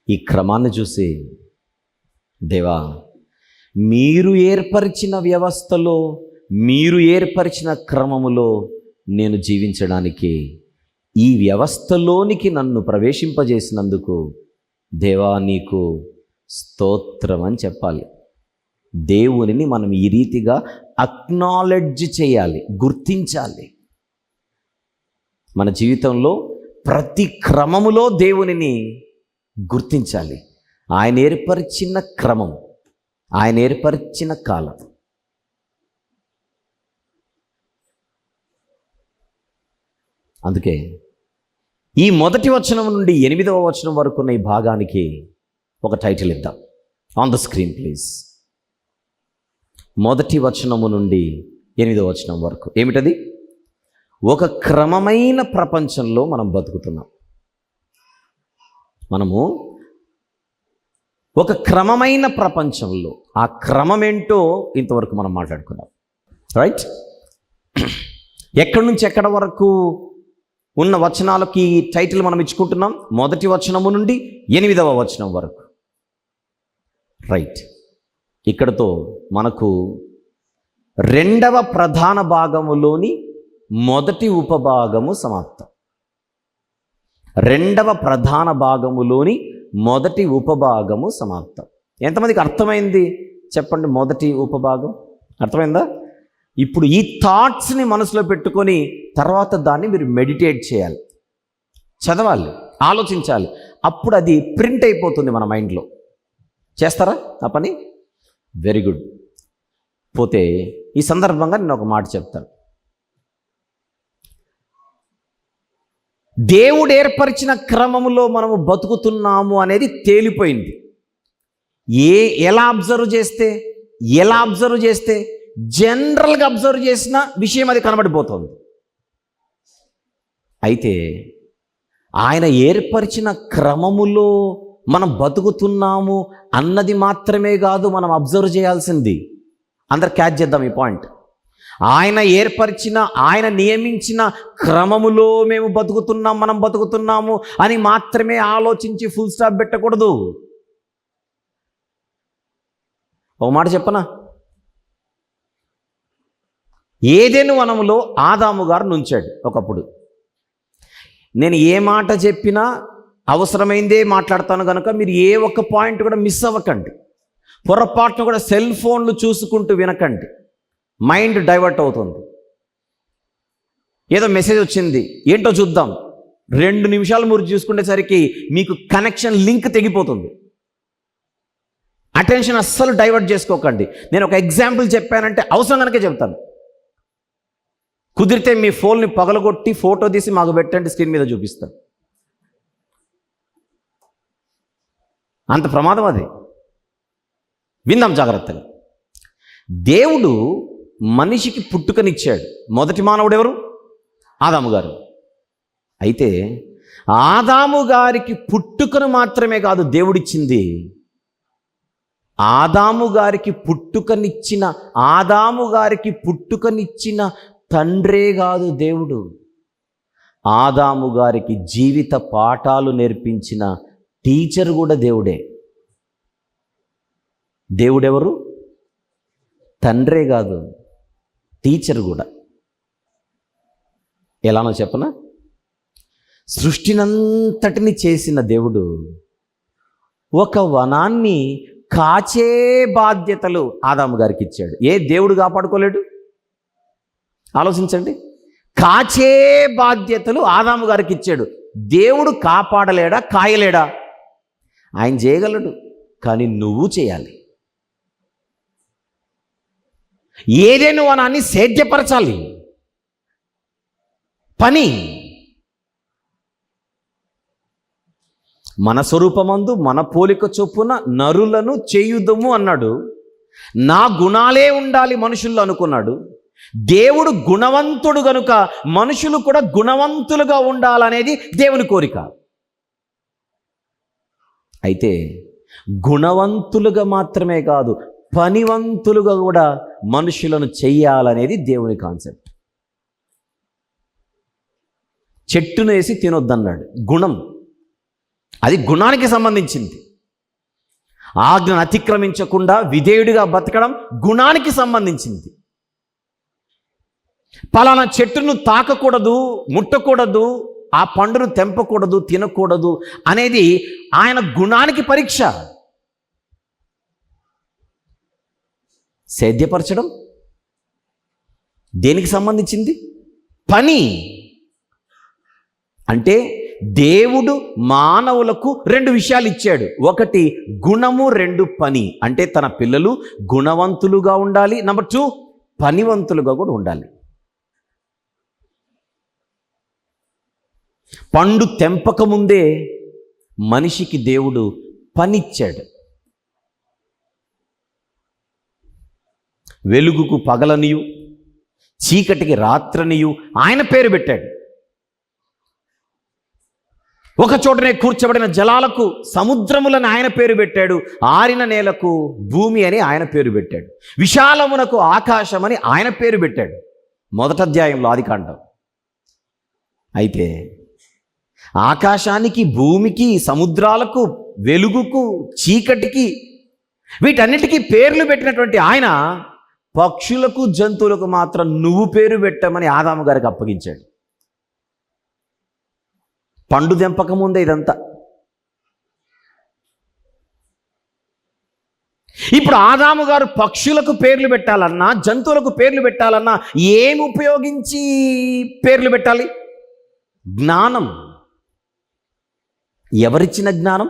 ఈ క్రమాన్ని చూసి దేవా, మీరు ఏర్పరిచిన వ్యవస్థలో, మీరు ఏర్పరిచిన క్రమములో నేను జీవించడానికి, ఈ వ్యవస్థలోనికి నన్ను ప్రవేశింపజేసినందుకు దేవా నీకు స్తోత్రం అని చెప్పాలి. దేవునిని మనం ఈ రీతిగా అక్నాలెడ్జ్ చేయాలి, గుర్తించాలి. మన జీవితంలో ప్రతి క్రమములో దేవునిని గుర్తించాలి. ఆయన ఏర్పరిచిన క్రమం, ఆయన ఏర్పరిచిన కాలం. అందుకే ఈ మొదటి వచనం నుండి 8వ వచనం వరకు ఉన్న ఈ భాగానికి ఒక టైటిల్ ఇద్దాం. On the screen please. మొదటి వచనము నుండి 8వ వచనం వరకు ఏమిటది? ఒక క్రమమైన ప్రపంచంలో మనం బతుకుతున్నాం. మనము ఒక క్రమమైన ప్రపంచంలో, ఆ క్రమం ఏంటో ఇంతవరకు మనం మాట్లాడుకున్నాం. రైట్? ఎక్కడి నుంచి ఎక్కడ వరకు ఉన్న వచనాలకి టైటిల్ మనం ఇచ్చుకుంటున్నాం? మొదటి వచనము నుండి 8వ వచనం వరకు. రైట్. ఇక్కడతో మనకు 2వ ప్రధాన భాగములోని మొదటి ఉపభాగము సమాప్తం. 2వ ప్రధాన భాగములోని మొదటి ఉపభాగము సమాప్తం. ఎంతమందికి అర్థమైంది చెప్పండి? మొదటి ఉపభాగం అర్థమైందా? ఇప్పుడు ఈ థాట్స్ని మనసులో పెట్టుకొని తర్వాత దాన్ని మీరు మెడిటేట్ చేయాలి, చదవాలి, ఆలోచించాలి. అప్పుడు అది ప్రింట్ అయిపోతుంది మన మైండ్లో. చేస్తారా ఆ పని? Very good. పోతే ఈ సందర్భంగా నేను ఒక మాట చెప్తాను. దేవుడు ఏర్పరిచిన క్రమములో మనము బతుకుతున్నాము అనేది తేలిపోయింది. ఎలా అబ్జర్వ్ చేస్తే జనరల్గా అబ్జర్వ్ చేసిన విషయం అది కనబడిపోతుంది. అయితే ఆయన ఏర్పరిచిన క్రమములో మనం బతుకుతున్నాము అన్నది మాత్రమే కాదు మనం అబ్జర్వ్ చేయాల్సింది. అందరు క్యాచ్ చేద్దాం ఈ పాయింట్. ఆయన ఏర్పరిచిన, ఆయన నియమించిన క్రమములో మేము మనం బతుకుతున్నాము అని మాత్రమే ఆలోచించి ఫుల్ స్టాప్ పెట్టకూడదు. ఒక మాట చెప్పనా? ఏదెను వనములో ఆదాము గారు నుంచాడు ఒకప్పుడు. నేను ఏ మాట చెప్పినా అవసరమైందే మాట్లాడతాను కనుక మీరు ఏ ఒక్క పాయింట్ కూడా మిస్ అవ్వకండి. పొరపాటును కూడా సెల్ ఫోన్లు చూసుకుంటూ వినకండి, మైండ్ డైవర్ట్ అవుతుంది. ఏదో మెసేజ్ వచ్చింది, ఏంటో చూద్దాం, 2 నిమిషాలు మీరు చూసుకునేసరికి మీకు కనెక్షన్ లింక్ తెగిపోతుంది. అటెన్షన్ అస్సలు డైవర్ట్ చేసుకోకండి. నేను ఒక ఎగ్జాంపుల్ చెప్పానంటే అవసరం కనుక చెప్తాను. కుదిరితే మీ ఫోన్ని పగలగొట్టి ఫోటో తీసి మాకు పెట్టండి, స్క్రీన్ మీద చూపిస్తాను. అంత ప్రమాదం అది. విందాం జాగ్రత్తగా. దేవుడు మనిషికి పుట్టుకనిచ్చాడు. మొదటి మానవుడు ఎవరు? ఆదాము గారు. అయితే ఆదాము గారికి పుట్టుకను మాత్రమే కాదు దేవుడిచ్చింది, ఆదాము గారికి పుట్టుకనిచ్చిన తండ్రే కాదు దేవుడు, ఆదాము గారికి జీవిత పాఠాలు నేర్పించిన టీచర్ కూడా దేవుడే. దేవుడెవరు? తండ్రే కాదు, టీచర్ కూడా. ఎలానో చెప్పనా? సృష్టినంతటిని చేసిన దేవుడు ఒక వనాన్ని కాచే బాధ్యతలు ఆదాము గారికి ఇచ్చాడు. ఏ దేవుడు కాపాడుకోలేడు? ఆలోచించండి. కాచే బాధ్యతలు ఆదాము గారికి ఇచ్చాడు. దేవుడు కాపాడలేడా? కాయలేడా? ఆయన చేయగలడు, కానీ నువ్వు చేయాలి. ఏదైనా వనాన్ని సేద్యపరచాలి. పని మన స్వరూపమందు మన పోలిక చొప్పున నరులను చేయుదము అన్నాడు. నా గుణాలే ఉండాలి మనుషుల్లో అనుకున్నాడు. దేవుడు గుణవంతుడు గనుక మనుషులు కూడా గుణవంతులుగా ఉండాలనేది దేవుని కోరిక. అయితే గుణవంతులుగా మాత్రమే కాదు, పనివంతులుగా కూడా మనుషులను చెయ్యాలనేది దేవుని కాన్సెప్ట్. చెట్టును వేసి తినొద్దన్నాడు. గుణం, అది గుణానికి సంబంధించింది. ఆజ్ఞను అతిక్రమించకుండా విధేయుడిగా బతకడం గుణానికి సంబంధించింది. పలానా చెట్టును తాకకూడదు, ముట్టకూడదు, ఆ పండును తెంపకూడదు, తినకూడదు అనేది ఆయన గుణానికి పరీక్ష. సేద్యపరచడం దేనికి సంబంధించింది? పని. అంటే దేవుడు మానవులకు 2 విషయాలు ఇచ్చాడు. 1 గుణము, 2 పని. అంటే తన పిల్లలు గుణవంతులుగా ఉండాలి. నెంబర్ 2 పనివంతులుగా కూడా ఉండాలి. పండు తెంపకముందే మనిషికి దేవుడు పనిచ్చాడు. వెలుగుకు పగలనియు, చీకటికి రాత్రనియు ఆయన పేరు పెట్టాడు. ఒక చోటనే కూర్చబడిన జలాలకు సముద్రములను ఆయన పేరు పెట్టాడు. ఆరిన నేలకు భూమి అని ఆయన పేరు పెట్టాడు. విశాలమునకు ఆకాశం అని ఆయన పేరు పెట్టాడు. మొదటి అధ్యాయంలో ఆదికాండం. అయితే ఆకాశానికి, భూమికి, సముద్రాలకు, వెలుగుకు, చీకటికి, వీటన్నిటికీ పేర్లు పెట్టినటువంటి ఆయన పక్షులకు, జంతువులకు మాత్రం నువ్వు పేరు పెట్టమని ఆదాము గారికి అప్పగించాడు. పండు దెంపకముందే ఇదంతా. ఇప్పుడు ఆదాము గారు పక్షులకు పేర్లు పెట్టాలన్నా, జంతువులకు పేర్లు పెట్టాలన్నా ఏమి ఉపయోగించి పేర్లు పెట్టాలి? జ్ఞానం. ఎవరిచ్చిన జ్ఞానం?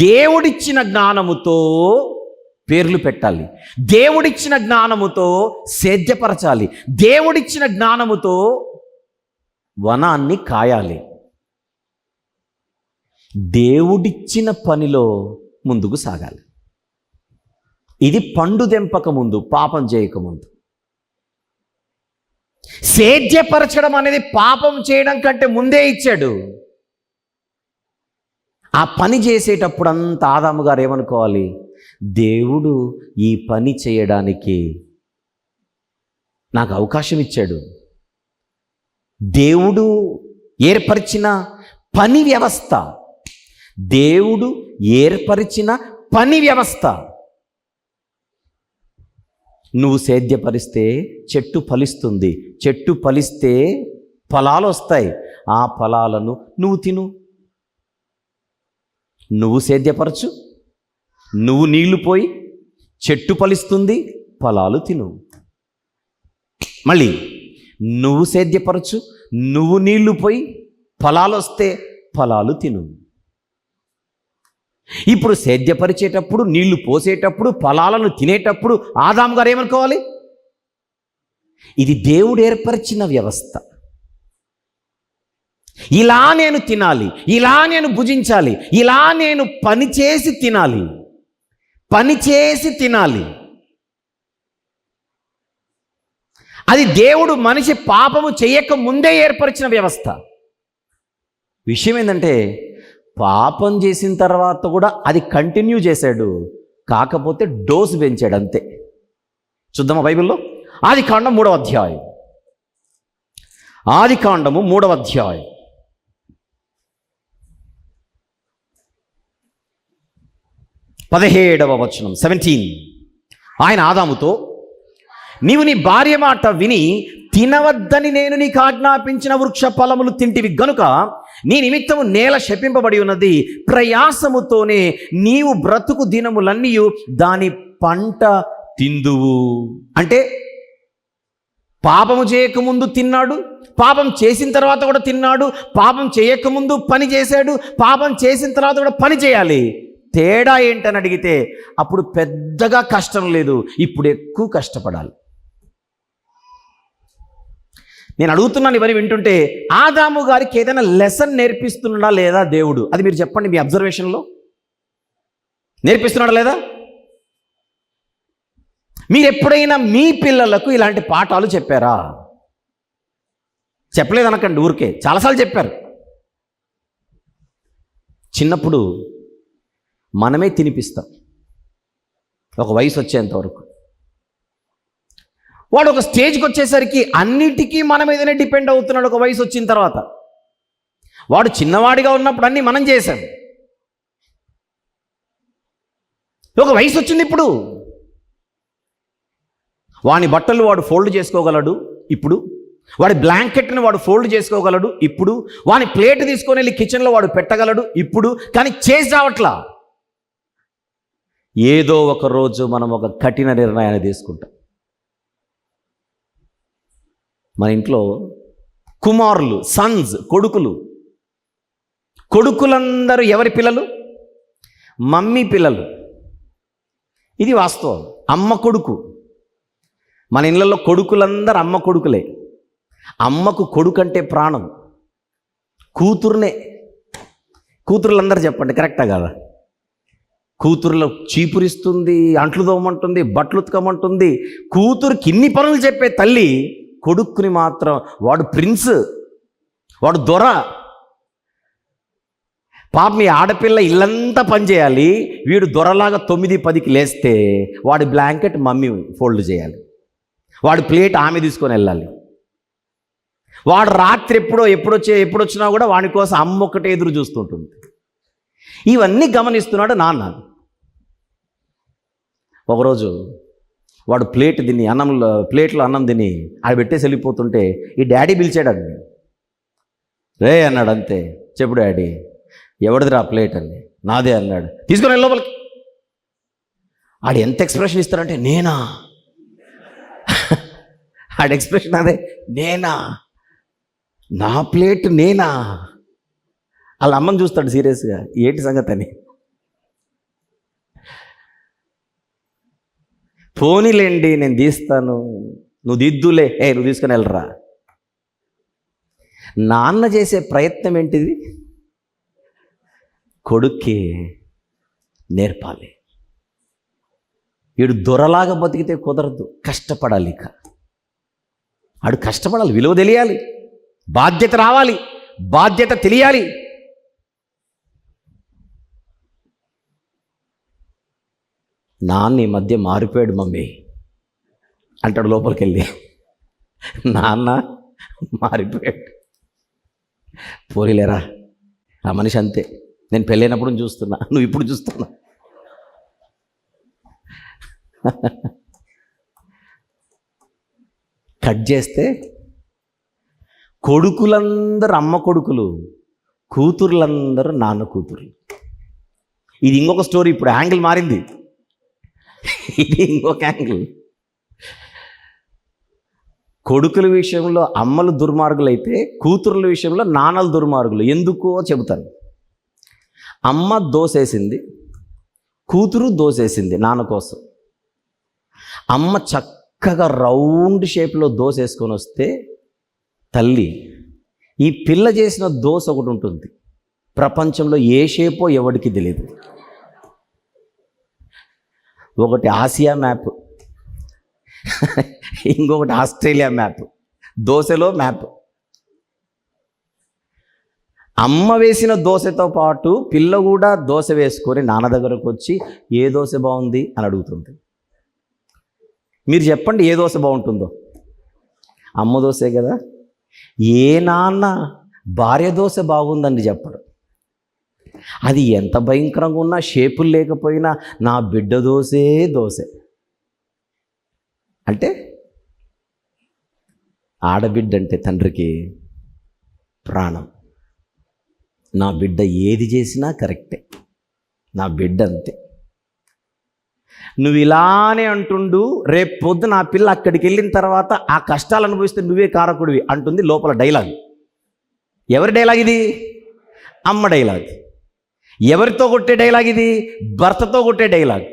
దేవుడిచ్చిన జ్ఞానముతో పేర్లు పెట్టాలి. దేవుడిచ్చిన జ్ఞానముతో సేద్యపరచాలి. దేవుడిచ్చిన జ్ఞానముతో వనాన్ని కాయాలి. దేవుడిచ్చిన పనిలో ముందుకు సాగాలి. ఇది పండు దెంపక ముందు, పాపం చేయకముందు. సేద్యపరచడం అనేది పాపం చేయడం కంటే ముందే ఇచ్చాడు. ఆ పని చేసేటప్పుడు అంతా ఆదాము గారు ఏమనుకోవాలి? దేవుడు ఈ పని చేయడానికి నాకు అవకాశం ఇచ్చాడు. దేవుడు ఏర్పరిచిన పని వ్యవస్థ, దేవుడు ఏర్పరిచిన పని వ్యవస్థ. నువ్వు సేద్యపరిస్తే చెట్టు ఫలిస్తుంది. చెట్టు ఫలిస్తే ఫలాలు వస్తాయి. ఆ ఫలాలను నువ్వు తిను. నువ్వు సేద్యపరచు, నువ్వు నీళ్లు పోయి చెట్టు ఫలిస్తుంది, ఫలాలు తిను. మళ్ళీ నువ్వు సేద్యపరచు, నువ్వు నీళ్లు పోయి ఫలాలు వస్తే ఫలాలు తిను. ఇప్పుడు సేద్యపరిచేటప్పుడు, నీళ్లు పోసేటప్పుడు, ఫలాలను తినేటప్పుడు ఆదాము గారు ఏమనుకోవాలి? ఇది దేవుడు ఏర్పరిచిన వ్యవస్థ. ఇలా నేను తినాలి, ఇలా నేను భుజించాలి, ఇలా నేను పని చేసి తినాలి, పని చేసి తినాలి. అది దేవుడు మనిషి పాపము చేయక ముందే ఏర్పరిచిన వ్యవస్థ. విషయం ఏంటంటే పాపం చేసిన తర్వాత కూడా అది కంటిన్యూ చేశాడు, కాకపోతే డోసు పెంచాడు అంతే. చూద్దామా బైబిల్లో? ఆదికాండం 3వ అధ్యాయం. ఆదికాండము 3వ అధ్యాయం 17వ వచనం. 17. ఆయన ఆదాముతో, నీవు నీ భార్య మాట విని తినవద్దని నేను నీకు ఆజ్ఞాపించిన వృక్ష ఫలములు తింటివి గనుక నీ నిమిత్తము నేల శపింపబడి ఉన్నది. ప్రయాసముతోనే నీవు బ్రతుకు దినములన్నీ దాని పంట తిందువు. అంటే పాపము చేయకముందు తిన్నాడు, పాపం చేసిన తర్వాత కూడా తిన్నాడు, పాపం చేయకముందు పని చేశాడు, పాపం చేసిన తర్వాత కూడా పని చేయాలి. తేడా ఏంటని అడిగితే అప్పుడు పెద్దగా కష్టం లేదు, ఇప్పుడు ఎక్కువ కష్టపడాలి. నేను అడుగుతున్నాను ఇవన్నీ వింటుంటే, ఆదాము గారికి ఏదైనా లెసన్ నేర్పిస్తున్నాడా లేదా దేవుడు? అది మీరు చెప్పండి. మీ అబ్జర్వేషన్లో నేర్పిస్తున్నాడా లేదా? మీరు ఎప్పుడైనా మీ పిల్లలకు ఇలాంటి పాఠాలు చెప్పారా? చెప్పలేదనకండి, ఊరికే చాలాసార్లు చెప్పారు. చిన్నప్పుడు మనమే తినిపిస్తాం ఒక వయసు వచ్చేంతవరకు. వాడు ఒక స్టేజ్కి వచ్చేసరికి అన్నిటికీ మన మీదనే డిపెండ్ అవుతున్నాడు. ఒక వయసు వచ్చిన తర్వాత వాడు చిన్నవాడిగా ఉన్నప్పుడు అన్నీ మనం చేశాం. ఒక వయసు వచ్చింది ఇప్పుడు. వాని బట్టలు వాడు ఫోల్డ్ చేసుకోగలడు ఇప్పుడు. వాడి బ్లాంకెట్ని వాడు ఫోల్డ్ చేసుకోగలడు ఇప్పుడు. వాని ప్లేట్ తీసుకొని వెళ్ళి కిచెన్లో వాడు పెట్టగలడు ఇప్పుడు. కానీ చేసి రావట్లా. ఏదో ఒక రోజు మనం ఒక కఠిన నిర్ణయాన్ని తీసుకుంటాం. మన ఇంట్లో కుమారులు, సన్స్, కొడుకులందరూ ఎవరి పిల్లలు? మమ్మీ పిల్లలు. ఇది వాస్తవం. అమ్మ కొడుకు. మన ఇళ్ళల్లో కొడుకులందరూ అమ్మ కొడుకులే. అమ్మకు కొడుకు అంటే ప్రాణం. కూతురునే. కూతురులందరూ చెప్పండి, కరెక్టా కదా? కూతురులో చీపురిస్తుంది, అంట్లు తోమంటుంది, బట్టలు ఉతకమంటుంది. కూతురుకి ఇన్ని పనులు చెప్పే తల్లి కొడుకుని మాత్రం వాడు ప్రిన్స్, వాడు దొర. పాపం ఈ ఆడపిల్ల ఇల్లంతా పని చేయాలి, వీడు దొరలాగా 9-10కి లేస్తే వాడి బ్లాంకెట్ మమ్మీ ఫోల్డ్ చేయాలి, వాడి ప్లేట్ ఆమె తీసుకొని వెళ్ళాలి. వాడు రాత్రి ఎప్పుడొచ్చినా కూడా వాడి కోసం అమ్మ ఒక్కటే ఎదురు చూస్తుంటుంది. ఇవన్నీ గమనిస్తున్నాడు నాన్న. ఒకరోజు వాడు ప్లేట్లో అన్నం తిని ఆడ పెట్టేసి వెళ్ళిపోతుంటే ఈ డాడీ పిలిచాడు. రే అన్నాడు, అంతే. చెప్పు డాడీ. ఎవడిదిరా ప్లేట్ అని. నాదే అన్నాడు. తీసుకొని వెళ్ళి లోపలికి. ఆడు ఎంత ఎక్స్ప్రెషన్ ఇస్తాడంటే, నేనా? ఆడ ఎక్స్ప్రెషన్ అదే, నేనా? నా ప్లేట్ నేనా? వాళ్ళ అమ్మని చూస్తాడు సీరియస్గా, ఏంటి సంగతి అని. పోనీలేండి నేను తీస్తాను, నువ్వు దిద్దులే, నువ్వు తీసుకొని వెళ్ళరా. నాన్న చేసే ప్రయత్నం ఏంటిది? కొడుక్కి నేర్పాలి. వీడు దొరలాగా బతికితే కుదరదు, కష్టపడాలి. ఇక ఆడు కష్టపడాలి, విలువ తెలియాలి, బాధ్యత రావాలి, బాధ్యత తెలియాలి. నాన్న ఈ మధ్య మారిపోయాడు మమ్మీ అంటాడు లోపలికి వెళ్ళి. నాన్న మారిపోయాడు. పోరిలేరా, ఆ మనిషి అంతే. నేను పెళ్ళైనప్పుడు చూస్తున్నా, నువ్వు ఇప్పుడు చూస్తున్నా. కట్ చేస్తే కొడుకులందరూ అమ్మ కొడుకులు, కూతుర్లందరూ నాన్న కూతుర్లు. ఇది ఇంకొక స్టోరీ. ఇప్పుడు యాంగిల్ మారింది, ఇది ఇంకొక యాంగిల్. కొడుకుల విషయంలో అమ్మలు దుర్మార్గులైతే కూతుర్ల విషయంలో నాన్నలు దుర్మార్గులు. ఎందుకో చెబుతాను. అమ్మ దోసేసింది, కూతురు దోసేసింది నాన్న కోసం. అమ్మ చక్కగా రౌండ్ షేప్లో దోశ వేసుకొని వస్తే, తల్లి ఈ పిల్ల చేసిన దోశ ఒకటి ఉంటుంది, ప్రపంచంలో ఏ షేపో ఎవడికి తెలియదు. ఒకటి ఆసియా మ్యాప్, ఇంకొకటి ఆస్ట్రేలియా మ్యాప్, దోశలో మ్యాప్. అమ్మ వేసిన దోశతో పాటు పిల్ల కూడా దోశ వేసుకొని నాన్న దగ్గరకు వచ్చి ఏ దోశ బాగుంది అని అడుగుతుంది. మీరు చెప్పండి, ఏ దోశ బాగుంటుందో? అమ్మ దోశే కదా. ఏ నాన్న భార్య దోశ బాగుందని చెప్పడు. అది ఎంత భయంకరంగా ఉన్నా, షేపులు లేకపోయినా నా బిడ్డ దోశే దోశ అంటే. ఆడబిడ్డ అంటే తండ్రికి ప్రాణం. నా బిడ్డ ఏది చేసినా కరెక్టే, నా బిడ్డ అంతే. నువ్వు ఇలానే అంటుండు, రేపు పొద్దు నా పిల్ల అక్కడికి వెళ్ళిన తర్వాత ఆ కష్టాలు అనుభవిస్తే నువ్వే కారకుడివి అంటుంది లోపల డైలాగ్. ఎవరి డైలాగ్ ఇది? అమ్మ డైలాగ్. ఎవరితో కొట్టే డైలాగ్ ఇది? భర్తతో కొట్టే డైలాగ్.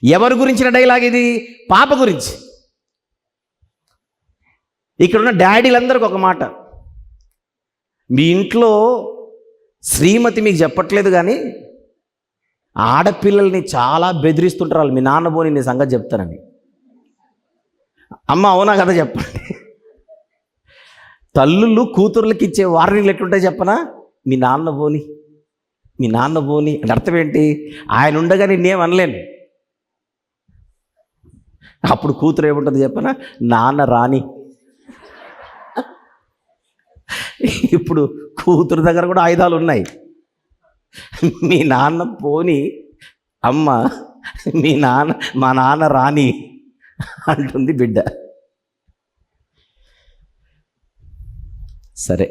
ఎవరి గురించిన డైలాగ్ ఇది? పాప గురించి. ఇక్కడున్న డాడీలందరికీ ఒక మాట, మీ ఇంట్లో శ్రీమతి మీకు చెప్పట్లేదు కానీ ఆడపిల్లల్ని చాలా బెదిరిస్తుంటారు వాళ్ళు. మీ నాన్న పోని నీ సంగతి చెప్తానని. అమ్మ అవునా కదా చెప్పండి. తల్లులు కూతుర్లకి ఇచ్చే వార్నింగ్లు ఎట్లుంటాయి చెప్పనా? మీ నాన్న పోని, మీ నాన్న పోని అంటే అర్థం ఏంటి? ఆయన ఉండగా నేనేం అనలేను. అప్పుడు కూతురు ఏముంటుంది చెప్పనా? నాన్న రాని. ఇప్పుడు కూతురు దగ్గర కూడా ఆయుధాలు ఉన్నాయి. మీ నాన్న పోని, అమ్మ మా నాన్న రాని అంటుంది బిడ్డ. సరే,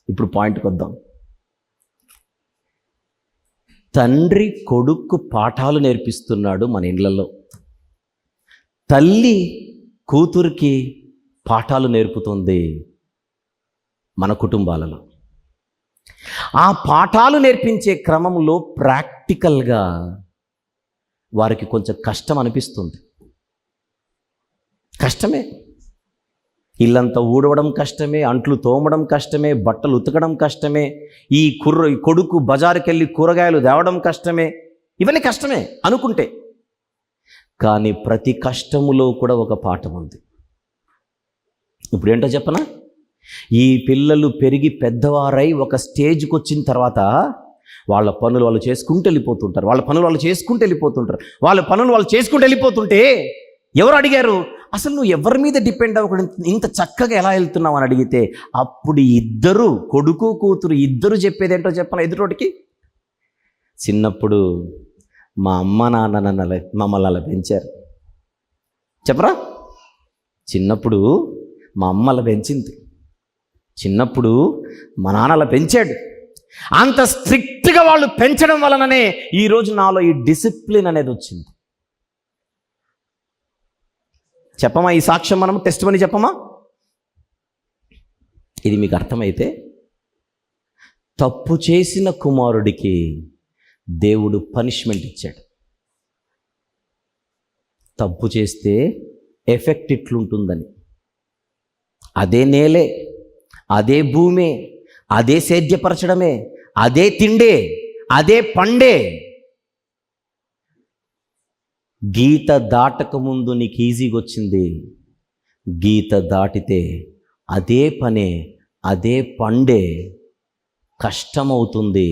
ఇప్పుడు పాయింట్కి వద్దాం. తండ్రి కొడుకు పాఠాలు నేర్పిస్తున్నాడు మన ఇళ్ళల్లో. తల్లి కూతురికి పాఠాలు నేర్పుతుంది మన కుటుంబాలలో. ఆ పాఠాలు నేర్పించే క్రమంలో ప్రాక్టికల్గా వారికి కొంచెం కష్టం అనిపిస్తుంది. కష్టమే. ఇల్లంతా ఊడవడం కష్టమే, అంట్లు తోమడం కష్టమే, బట్టలు ఉతకడం కష్టమే, ఈ కొడుకు బజారుకెళ్ళి కూరగాయలు తేవడం కష్టమే, ఇవన్నీ కష్టమే అనుకుంటే. కానీ ప్రతి కష్టములో కూడా ఒక పాఠం ఉంది. ఇప్పుడు ఏంటో చెప్పనా, ఈ పిల్లలు పెరిగి పెద్దవారై ఒక స్టేజ్కి వచ్చిన తర్వాత వాళ్ళ పనులు వాళ్ళు చేసుకుంటూ వెళ్ళిపోతుంటారు, వాళ్ళ పనులు వాళ్ళు చేసుకుంటూ వెళ్ళిపోతుంటే ఎవరు అడిగారు, అసలు నువ్వు ఎవరి మీద డిపెండ్ అవ్వకుండా ఇంత చక్కగా ఎలా వెళ్తున్నావు అని అడిగితే, అప్పుడు ఇద్దరు కొడుకు కూతురు ఇద్దరు చెప్పేది ఏంటో చెప్పనా ఎదురోటికి, చిన్నప్పుడు మా అమ్మ నాన్న మమ్మల్ని అలా పెంచారు. చెప్పరా, చిన్నప్పుడు మా అమ్మ అలా పెంచింది, చిన్నప్పుడు మా నాన్న అలా పెంచాడు. అంత స్ట్రిక్ట్గా వాళ్ళు పెంచడం వలననే ఈరోజు నాలో ఈ డిసిప్లిన్ అనేది వచ్చింది. చెప్పమా ఈ సాక్ష్యం, మనం టెస్ట్ మని చెప్పమా. ఇది మీకు అర్థమైతే, తప్పు చేసిన కుమారుడికి దేవుడు పనిష్మెంట్ ఇచ్చాడు. తప్పు చేస్తే ఎఫెక్ట్ ఇట్లుంటుందని. అదే నేలే, అదే భూమే, అదే సేద్యపరచడమే, అదే తిండే, అదే పండే. గీత దాటక ముందు నీకు ఈజీగా వచ్చింది, గీత దాటితే అదే పనే, అదే పండే కష్టమవుతుంది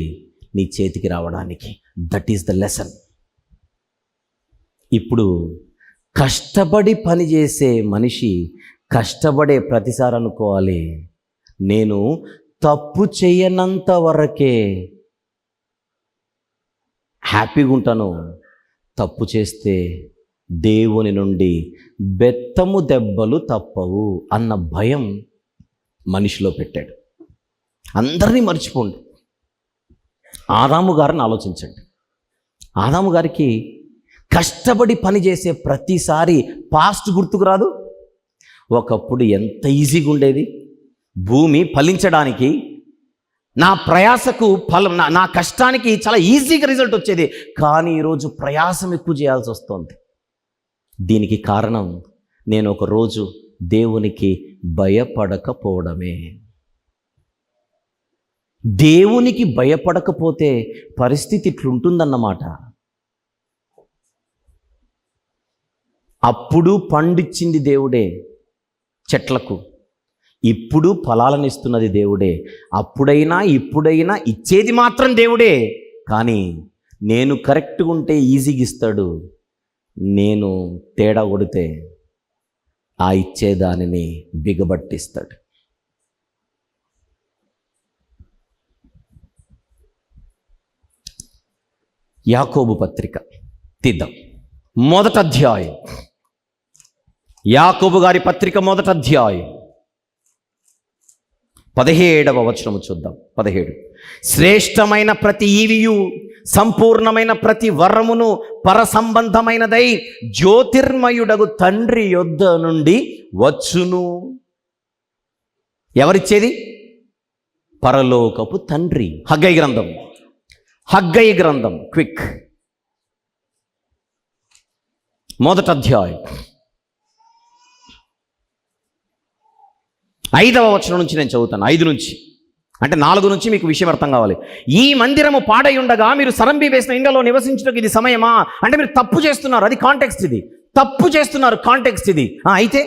నీ చేతికి రావడానికి. That is the lesson. ఇప్పుడు కష్టపడి పని చేసే మనిషి కష్టపడే ప్రతిసారి అనుకోవాలి, నేను తప్పు చేయనంత వరకే హ్యాపీగా ఉంటాను, తప్పు చేస్తే దేవుని నుండి బెత్తము దెబ్బలు తప్పవు అన్న భయం మనిషిలో పెట్టాడు. అందరినీ మర్చిపోండి, ఆదాము గారిని ఆలోచించండి. ఆదాము గారికి కష్టపడి పని చేసే ప్రతిసారి పాస్ట్ గుర్తుకు రాదు. ఒకప్పుడు ఎంత ఈజీగా ఉండేది, భూమి ఫలించడానికి నా ప్రయాసకు ఫలం, నా కష్టానికి చాలా ఈజీగా రిజల్ట్ వచ్చేది. కానీ ఈరోజు ప్రయాసం ఎక్కువ చేయాల్సి వస్తుంది. దీనికి కారణం నేను ఒకరోజు దేవునికి భయపడకపోవడమే. దేవునికి భయపడకపోతే పరిస్థితి ఇట్లుంటుందన్నమాట. అప్పుడు పండిచ్చింది దేవుడే చెట్లకు, ఇప్పుడు ఫలాలను ఇస్తున్నది దేవుడే. అప్పుడైనా ఇప్పుడైనా ఇచ్చేది మాత్రం దేవుడే. కానీ నేను కరెక్ట్గా ఉంటే ఈజీగా ఇస్తాడు, నేను తేడా కొడితే ఆ ఇచ్చేదానిని బిగబట్టిస్తాడు. యాకోబు పత్రిక తీద్దాం, మొదటి అధ్యాయం. యాకోబు గారి పత్రిక మొదటి అధ్యాయం 17వ వచనము చూద్దాం. 17. శ్రేష్టమైన ప్రతి ఈవియు సంపూర్ణమైన ప్రతి వరమును పరసంబంధమైనదై జ్యోతిర్మయుడగు తండ్రి యొద్ద నుండి వచ్చును. ఎవరిచ్చేది? పరలోకపు తండ్రి. హగ్గయి గ్రంథం క్విక్, మొదటి అధ్యాయం 5వ వచనం నుంచి నేను చదువుతాను. 5 నుంచి అంటే 4 నుంచి మీకు విషయం అర్థం కావాలి. ఈ మందిరము పాడై ఉండగా మీరు సరంబి వేసిన ఇండ్లలో నివసించడానికి ఇది సమయమా? అంటే మీరు తప్పు చేస్తున్నారు, అది కాంటెక్స్ట్. ఇది తప్పు చేస్తున్నారు, కాంటెక్స్ట్ ఇది. అయితే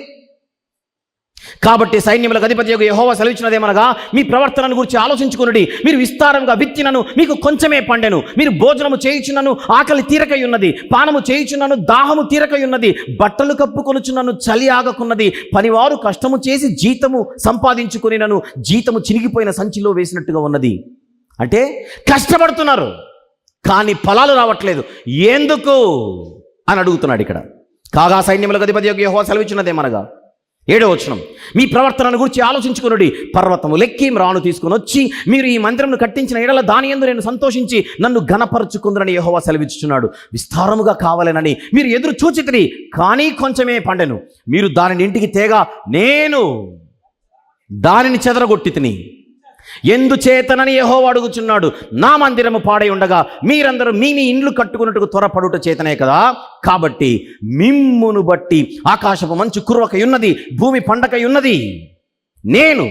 కాబట్టి సైన్యములకు అధిపతియగు యెహోవా సెలవిచ్చినదేమనగా, మీ ప్రవర్తనను గురించి ఆలోచించుకొనుడి. మీరు విస్తారంగా విత్తినను మీకు కొంచెమే పండెను. మీరు భోజనము చేయుచున్నను ఆకలి తీరకై ఉన్నది, పానము చేయుచున్నను దాహము తీరకై ఉన్నది, బట్టలు కప్పుకొనుచున్నను చలి ఆగకున్నది. పనివారు కష్టము చేసి జీతము సంపాదించుకొనినను జీతము చినిగిపోయిన సంచిలో వేసినట్టుగా ఉన్నది. అంటే కష్టపడుతున్నారు కానీ ఫలాలు రావట్లేదు. ఎందుకు అని అడుగుతున్నాడు ఇక్కడ. కాగా సైన్యములకు అధిపతియగు యెహోవా సెలవిచ్చినదేమనగా, 7వ వచనం, మీ ప్రవర్తనను గురించి ఆలోచించుకొనుడి. పర్వతము లెక్కి రాను తీసుకుని వచ్చి మీరు ఈ మందిరమును కట్టించిన ఎడల దాని యందు నేను సంతోషించి నన్ను ఘనపరచుకుందునని యెహోవా సెలవిచ్చుచున్నాడు. విస్తారముగా కావాలనని మీరు ఎదురు చూచితిరి, కానీ కొంచెమే పండెను. మీరు దానిని ఇంటికి తేగా నేను దానిని చెదరగొట్టి తిని ఎందుచేతనని యెహోవా అడుగుచున్నాడు, నా మందిరము పాడై ఉండగా మీరందరూ మీ ఇండ్లు కట్టుకున్నట్టుకు త్వరపడుట చేతనే కదా. కాబట్టి మిమ్మును బట్టి ఆకాశపు మంచు కురవకై ఉన్నది, భూమి పండకై ఉన్నది. నేను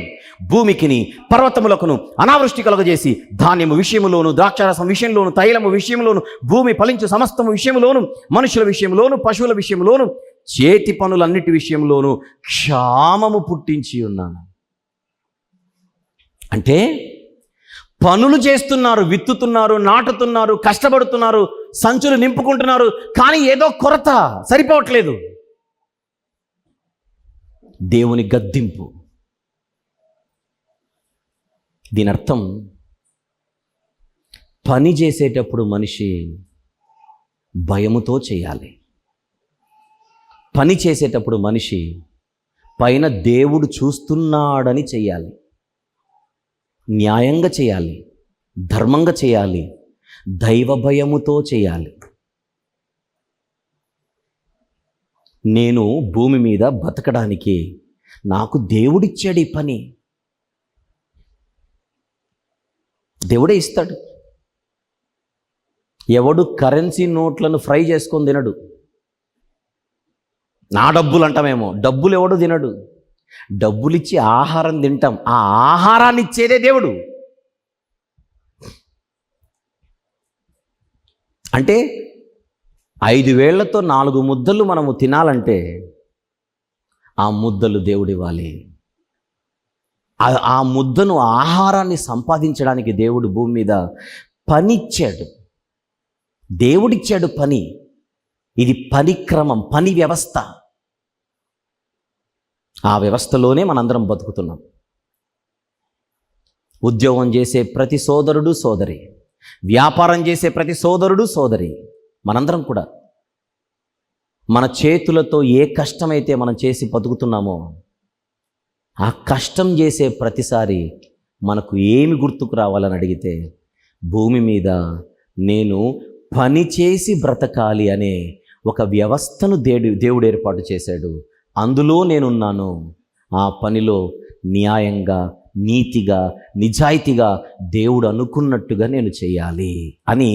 భూమికిని పర్వతములకును అనావృష్టి కలుగజేసి ధాన్యము విషయములోను, ద్రాక్షారసం విషయంలోను, తైలము విషయంలోను, భూమి ఫలించు సమస్తము విషయంలోను, మనుషుల విషయంలోను, పశువుల విషయంలోను, చేతి పనులన్నిటి విషయంలోను క్షామము పుట్టించి ఉన్నాను. అంటే పనులు చేస్తున్నారు, విత్తుతున్నారు, నాటుతున్నారు, కష్టపడుతున్నారు, సంచులు నింపుకుంటున్నారు, కానీ ఏదో కొరత, సరిపోవట్లేదు. దేవుని గద్దింపు. దీని అర్థం, పని చేసేటప్పుడు మనిషి భయముతో చేయాలి. పని చేసేటప్పుడు మనిషి పైన దేవుడు చూస్తున్నాడని చేయాలి, న్యాయంగా చేయాలి, ధర్మంగా చేయాలి, దైవ భయముతో చేయాలి. నేను భూమి మీద బతకడానికి నాకు దేవుడిచ్చాడు ఈ పని. దేవుడే ఇస్తాడు. ఎవడు కరెన్సీ నోట్లను ఫ్రై చేసుకొని తినడు. నా డబ్బులు అంటామేమో, డబ్బులు ఎవడు తినడు. డబ్బులిచ్చి ఆహారం తింటాం, ఆ ఆహారాన్ని ఇచ్చేదే దేవుడు. అంటే 5 వేళ్లతో 4 ముద్దలు మనము తినాలంటే ఆ ముద్దలు దేవుడు ఇవ్వాలి. ఆ ముద్దను, ఆహారాన్ని సంపాదించడానికి దేవుడు భూమి మీద పనిచ్చాడు. దేవుడిచ్చాడు పని. ఇది పని క్రమం, పని వ్యవస్థ. ఆ వ్యవస్థలోనే మనందరం బతుకుతున్నాం. ఉద్యోగం చేసే ప్రతి సోదరుడు సోదరి, వ్యాపారం చేసే ప్రతి సోదరుడు సోదరి, మనందరం కూడా మన చేతులతో ఏ కష్టమైతే మనం చేసి బతుకుతున్నామో ఆ కష్టం చేసే ప్రతిసారి మనకు ఏమి గుర్తుకు రావాలని అడిగితే, భూమి మీద నేను పని చేసి బ్రతకాలి అనే ఒక వ్యవస్థను దేవుడు ఏర్పాటు చేశాడు. అందులో నేనున్నాను. ఆ పనిలో న్యాయంగా, నీతిగా, నిజాయితీగా దేవుడు అనుకున్నట్టుగా నేను చేయాలి అని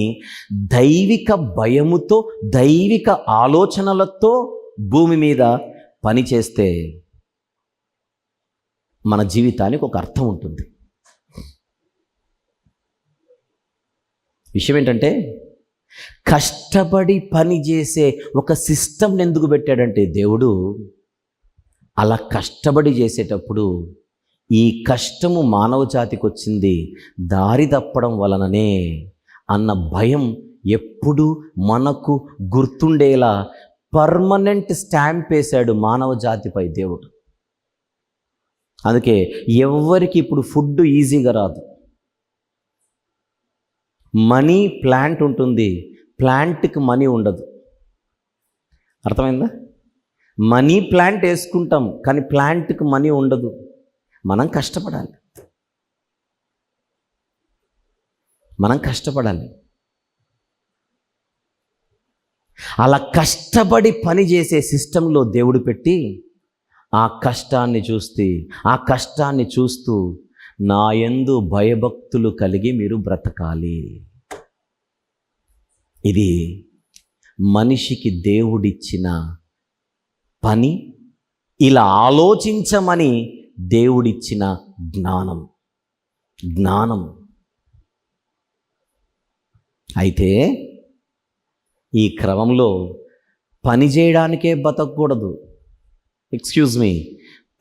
దైవిక భయముతో, దైవిక ఆలోచనలతో భూమి మీద పని చేస్తే మన జీవితానికి ఒక అర్థం ఉంటుంది. విషయం ఏంటంటే, కష్టపడి పని చేసే ఒక సిస్టమ్ని ఎందుకు పెట్టాడంటే దేవుడు, అలా కష్టపడి చేసేటప్పుడు ఈ కష్టము మానవ జాతికి వచ్చింది దారి తప్పడం వలననే అన్న భయం ఎప్పుడు మనకు గుర్తుండేలా పర్మనెంట్ స్టాంప్ వేశాడు మానవ జాతిపై దేవుడు. అందుకే ఎవరికి ఇప్పుడు ఫుడ్ ఈజీగా రాదు. మనీ ప్లాంట్ ఉంటుంది, ప్లాంట్కి మనీ ఉండదు. అర్థమైందా? మనీ ప్లాంట్ వేసుకుంటాం కానీ ప్లాంట్కి మనీ ఉండదు. మనం కష్టపడాలి, మనం కష్టపడాలి. అలా కష్టపడి పని చేసే సిస్టంలో దేవుడు పెట్టి ఆ కష్టాన్ని చూస్తూ నా యందు భయభక్తులు కలిగి మీరు బ్రతకాలి. ఇది మనిషికి దేవుడిచ్చిన పని. ఇలా ఆలోచించమని దేవుడిచ్చిన జ్ఞానం. అయితే ఈ క్రమంలో పని చేయడానికే బతకూడదు.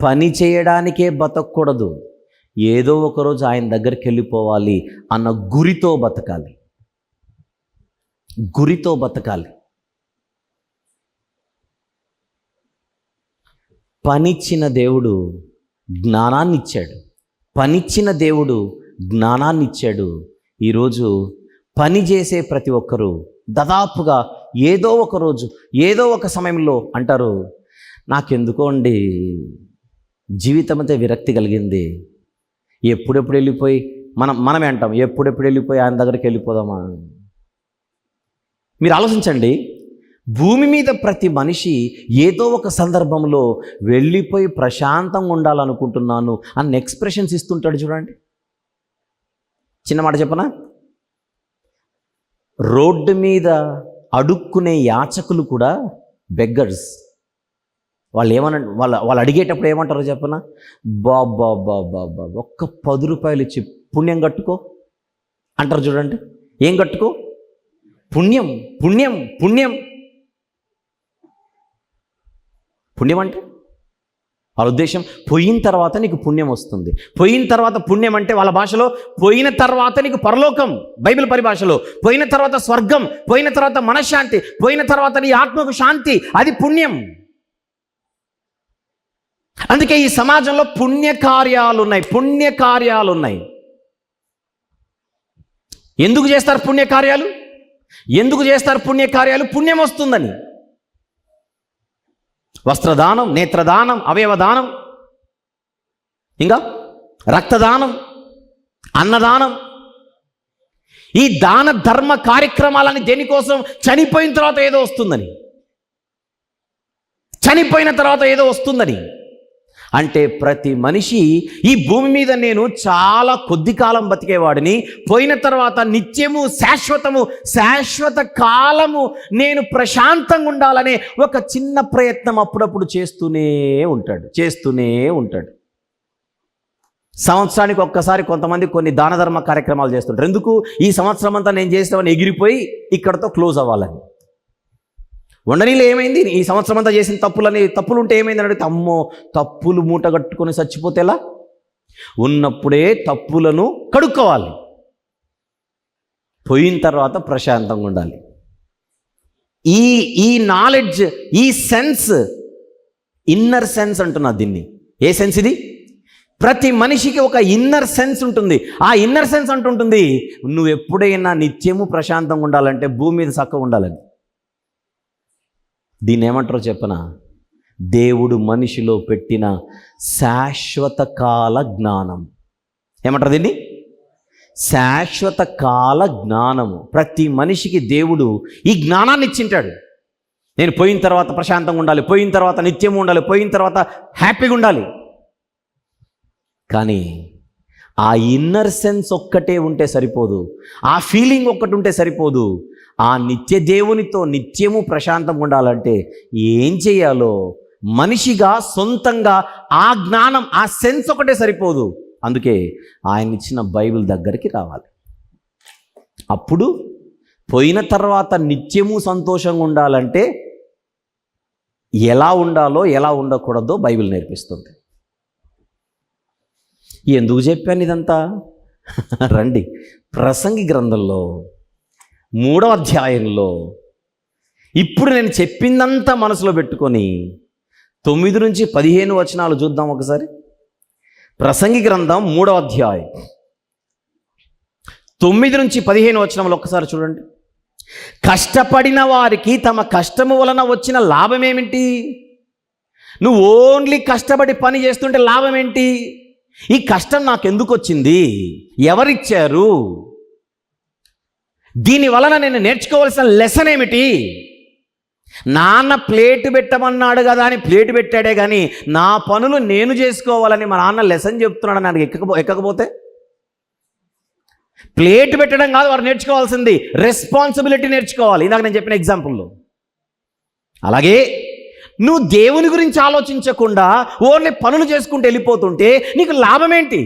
పని చేయడానికే బతకూడదు. ఏదో ఒకరోజు ఆయన దగ్గరికి వెళ్ళిపోవాలి అన్న గురితో బతకాలి. పనిచ్చిన దేవుడు జ్ఞానాన్నిచ్చాడు. ఈరోజు పని చేసే ప్రతి ఒక్కరూ దాదాపుగా ఏదో ఒక రోజు, ఏదో ఒక సమయంలో అంటారు, నాకెందుకో అండి జీవితం అంతా విరక్తి కలిగింది, ఎప్పుడెప్పుడు వెళ్ళిపోయి మనమే అంటాం, ఎప్పుడెప్పుడు వెళ్ళిపోయి ఆయన దగ్గరికి వెళ్ళిపోదామా. మీరు ఆలోచించండి, భూమి మీద ప్రతి మనిషి ఏదో ఒక సందర్భంలో వెళ్ళిపోయి ప్రశాంతంగా ఉండాలనుకుంటున్నాను అన్న ఎక్స్ప్రెషన్స్ ఇస్తుంటాడు. చూడండి, చిన్న మాట చెప్పనా, రోడ్డు మీద అడుక్కునే యాచకులు కూడా బెగ్గర్స్. వాళ్ళు వాళ్ళు అడిగేటప్పుడు ఏమంటారో చెప్పనా, బాబా ఒక్క 10 రూపాయలు ఇచ్చి పుణ్యం కట్టుకో అంటారు. చూడండి, ఏం కట్టుకో? పుణ్యం. పుణ్యం పుణ్యం పుణ్యం అంటే వాళ్ళ ఉద్దేశం పోయిన తర్వాత నీకు పుణ్యం వస్తుంది. పోయిన తర్వాత పుణ్యం అంటే వాళ్ళ భాషలో పోయిన తర్వాత నీకు పరలోకం, బైబిల్ పరిభాషలో పోయిన తర్వాత స్వర్గం, పోయిన తర్వాత మనశ్శాంతి, పోయిన తర్వాత నీ ఆత్మకు శాంతి, అది పుణ్యం. అందుకే ఈ సమాజంలో పుణ్యకార్యాలు ఉన్నాయి. ఎందుకు చేస్తారు పుణ్యకార్యాలు? పుణ్యం వస్తుందని. వస్త్రదానం, నేత్రదానం, అవయవదానం, ఇంకా రక్తదానం, అన్నదానం, ఈ దాన ధర్మ కార్యక్రమాలని దేనికోసం? చనిపోయిన తర్వాత ఏదో వస్తుందని. అంటే ప్రతి మనిషి ఈ భూమి మీద నేను చాలా కొద్ది కాలం బతికేవాడిని, పోయిన తర్వాత నిత్యము శాశ్వత కాలము నేను ప్రశాంతంగా ఉండాలనే ఒక చిన్న ప్రయత్నం అప్పుడప్పుడు చేస్తూనే ఉంటాడు. సంవత్సరానికి ఒక్కసారి కొంతమంది కొన్ని దాన ధర్మ కార్యక్రమాలు చేస్తుంటారు. ఎందుకు? ఈ సంవత్సరం అంతా నేను చేస్తామని ఎగిరిపోయి ఇక్కడతో క్లోజ్ అవ్వాలని. ఉండనీలో ఏమైంది? ఈ సంవత్సరం అంతా చేసిన తప్పులు ఉంటే ఏమైందని అడిగితే, అమ్మో తప్పులు మూట కట్టుకొని చచ్చిపోతే ఎలా? ఉన్నప్పుడే తప్పులను కడుక్కోవాలి, పోయిన తర్వాత ప్రశాంతంగా ఉండాలి. ఈ నాలెడ్జ్, ఈ సెన్స్, ఇన్నర్ సెన్స్ అంటున్నా దీన్ని. ఏ సెన్స్ ఇది? ప్రతి మనిషికి ఒక ఇన్నర్ సెన్స్ ఉంటుంది. ఆ ఇన్నర్ సెన్స్ అంటుంటుంది, నువ్వు ఎప్పుడైనా నిత్యము ప్రశాంతంగా ఉండాలంటే భూమి మీద చక్కగా ఉండాలని. దీన్ని ఏమంటారో చెప్పనా? దేవుడు మనిషిలో పెట్టిన శాశ్వత కాల జ్ఞానం. ఏమంటారు దీన్ని? శాశ్వత కాల జ్ఞానము. ప్రతి మనిషికి దేవుడు ఈ జ్ఞానాన్ని ఇచ్చింటాడు. నేను పోయిన తర్వాత ప్రశాంతంగా ఉండాలి, పోయిన తర్వాత నిత్యము ఉండాలి, పోయిన తర్వాత హ్యాపీగా ఉండాలి. కానీ ఆ ఇన్నర్ సెన్స్ ఒక్కటే ఉంటే సరిపోదు, ఆ ఫీలింగ్ ఒక్కటి ఉంటే సరిపోదు. ఆ నిత్య దేవునితో నిత్యము ప్రశాంతంగా ఉండాలంటే ఏం చేయాలో మనిషిగా సొంతంగా ఆ జ్ఞానం, ఆ సెన్స్ ఒకటే సరిపోదు. అందుకే ఆయన ఇచ్చిన బైబిల్ దగ్గరికి రావాలి. అప్పుడు పోయిన తర్వాత నిత్యము సంతోషంగా ఉండాలంటే ఎలా ఉండాలో ఎలా ఉండకూడదో బైబిల్ నేర్పిస్తుంది. ఎందుకు చెప్పాను ఇదంతా? రండి, ప్రసంగి గ్రంథంలో 3వ అధ్యాయంలో ఇప్పుడు నేను చెప్పిందంతా మనసులో పెట్టుకొని 9 నుంచి 15 వచనాలు చూద్దాం ఒకసారి. ప్రసంగి గ్రంథం 3వ అధ్యాయం 9 నుంచి 15 వచనంలో ఒక్కసారి చూడండి. కష్టపడిన వారికి తమ కష్టము వలన వచ్చిన లాభం ఏమిటి? నువ్వు ఓన్లీ కష్టపడి పని చేస్తుంటే లాభం ఏంటి? ఈ కష్టం నాకెందుకు వచ్చింది? ఎవరిచ్చారు? దీని వలన నేను నేర్చుకోవాల్సిన లెసన్ ఏమిటి? నాన్న ప్లేటు పెట్టమన్నాడు కదా అని ప్లేటు పెట్టాడే కానీ నా పనులు నేను చేసుకోవాలని మా నాన్న లెసన్ చెప్తున్నాడు. నాకు ఎక్కకపోతే ప్లేటు పెట్టడం కాదు వారు నేర్చుకోవాల్సింది, రెస్పాన్సిబిలిటీ నేర్చుకోవాలి. ఇందాక నేను చెప్పిన ఎగ్జాంపుల్లో. అలాగే నువ్వు దేవుని గురించి ఆలోచించకుండా ఓన్లీ పనులు చేసుకుంటూ వెళ్ళిపోతుంటే నీకు లాభం ఏంటి?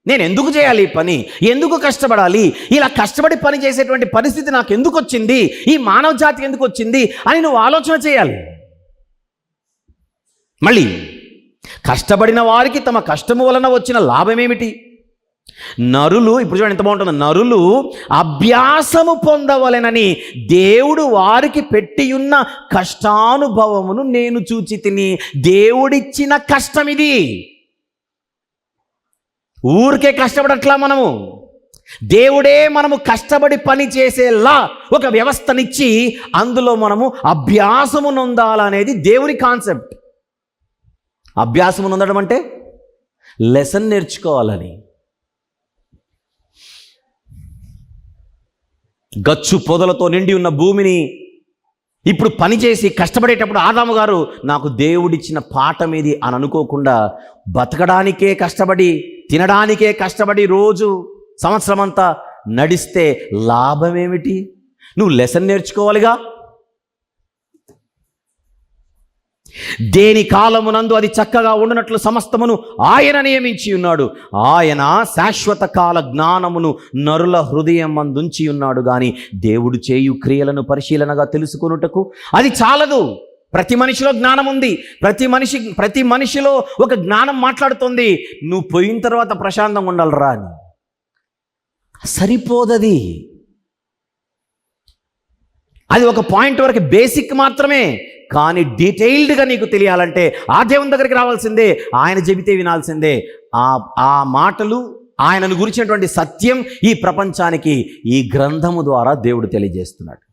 నేను ఎందుకు చేయాలి ఈ పని? ఎందుకు కష్టపడాలి? ఇలా కష్టపడి పని చేసేటువంటి పరిస్థితి నాకు ఎందుకు వచ్చింది? ఈ మానవ జాతికి ఎందుకు వచ్చింది అని నువ్వు ఆలోచన చేయాలి. మళ్ళీ కష్టపడిన వారికి తమ కష్టము వలన వచ్చిన లాభం ఏమిటి? నరులు, ఇప్పుడు చూడండి ఎంత బాగుంటుందో, నరులు అభ్యాసము పొందవలెనని దేవుడు వారికి పెట్టియున్న కష్టానుభవమును నేను చూచి తిని. దేవుడిచ్చిన కష్టం ఇది. ఊరికే కష్టపడట్లా మనము. దేవుడే మనము కష్టపడి పని చేసేలా ఒక వ్యవస్థనిచ్చి అందులో మనము అభ్యాసము నొందాలనేది దేవుని కాన్సెప్ట్. అభ్యాసము నొందడం అంటే లెసన్ నేర్చుకోవాలని. గచ్చు పొదలతో నిండి ఉన్న భూమిని ఇప్పుడు పనిచేసి కష్టపడేటప్పుడు ఆదాము గారు నాకు దేవుడిచ్చిన పాఠం ఇది అని అనుకోకుండా బతకడానికే కష్టపడి, తినడానికే కష్టపడి రోజు సంవత్సరం అంతా నడిస్తే లాభం ఏమిటి? నువ్వు లెసన్ నేర్చుకోవాలిగా. దేని కాలమునందు అది చక్కగా ఉండునట్లు సమస్తమును ఆయన నియమించి ఉన్నాడు. ఆయన శాశ్వత కాల జ్ఞానమును నరుల హృదయం మందుంచి ఉన్నాడు గాని దేవుడు చేయు క్రియలను పరిశీలనగా తెలుసుకొనుటకు అది చాలదు. ప్రతి మనిషిలో జ్ఞానం ఉంది. ప్రతి మనిషిలో ఒక జ్ఞానం మాట్లాడుతుంది. నువ్వు పోయిన తర్వాత ప్రశాంతంగా ఉండాలిరా అని. సరిపోదది. అది ఒక పాయింట్ వరకు బేసిక్ మాత్రమే. కానీ డీటెయిల్డ్గా నీకు తెలియాలంటే ఆ దేవుని దగ్గరికి రావాల్సిందే. ఆయన చెబితే వినాల్సిందే. ఆ మాటలు, ఆయనను గురించినటువంటి సత్యం ఈ ప్రపంచానికి ఈ గ్రంథము ద్వారా దేవుడు తెలియజేస్తున్నాడు.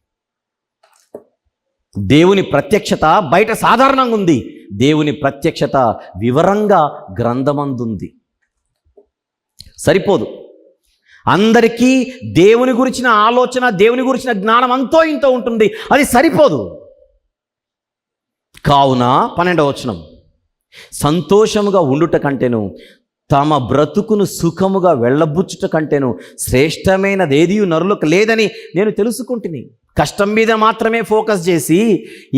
దేవుని ప్రత్యక్షత బయట సాధారణంగా ఉంది. దేవుని ప్రత్యక్షత వివరంగా గ్రంథమందుంది. సరిపోదు. అందరికీ దేవుని గురించిన ఆలోచన, దేవుని గురించిన జ్ఞానం అంతో ఇంతో ఉంటుంది. అది సరిపోదు. కావున 12వ వచనం, సంతోషముగా ఉండుట కంటేను తమ బ్రతుకును సుఖముగా వెళ్ళబుచ్చుట కంటేను శ్రేష్టమైనది ఏదీ నరులకు లేదని నేను తెలుసుకుంటుని. కష్టం మీద మాత్రమే ఫోకస్ చేసి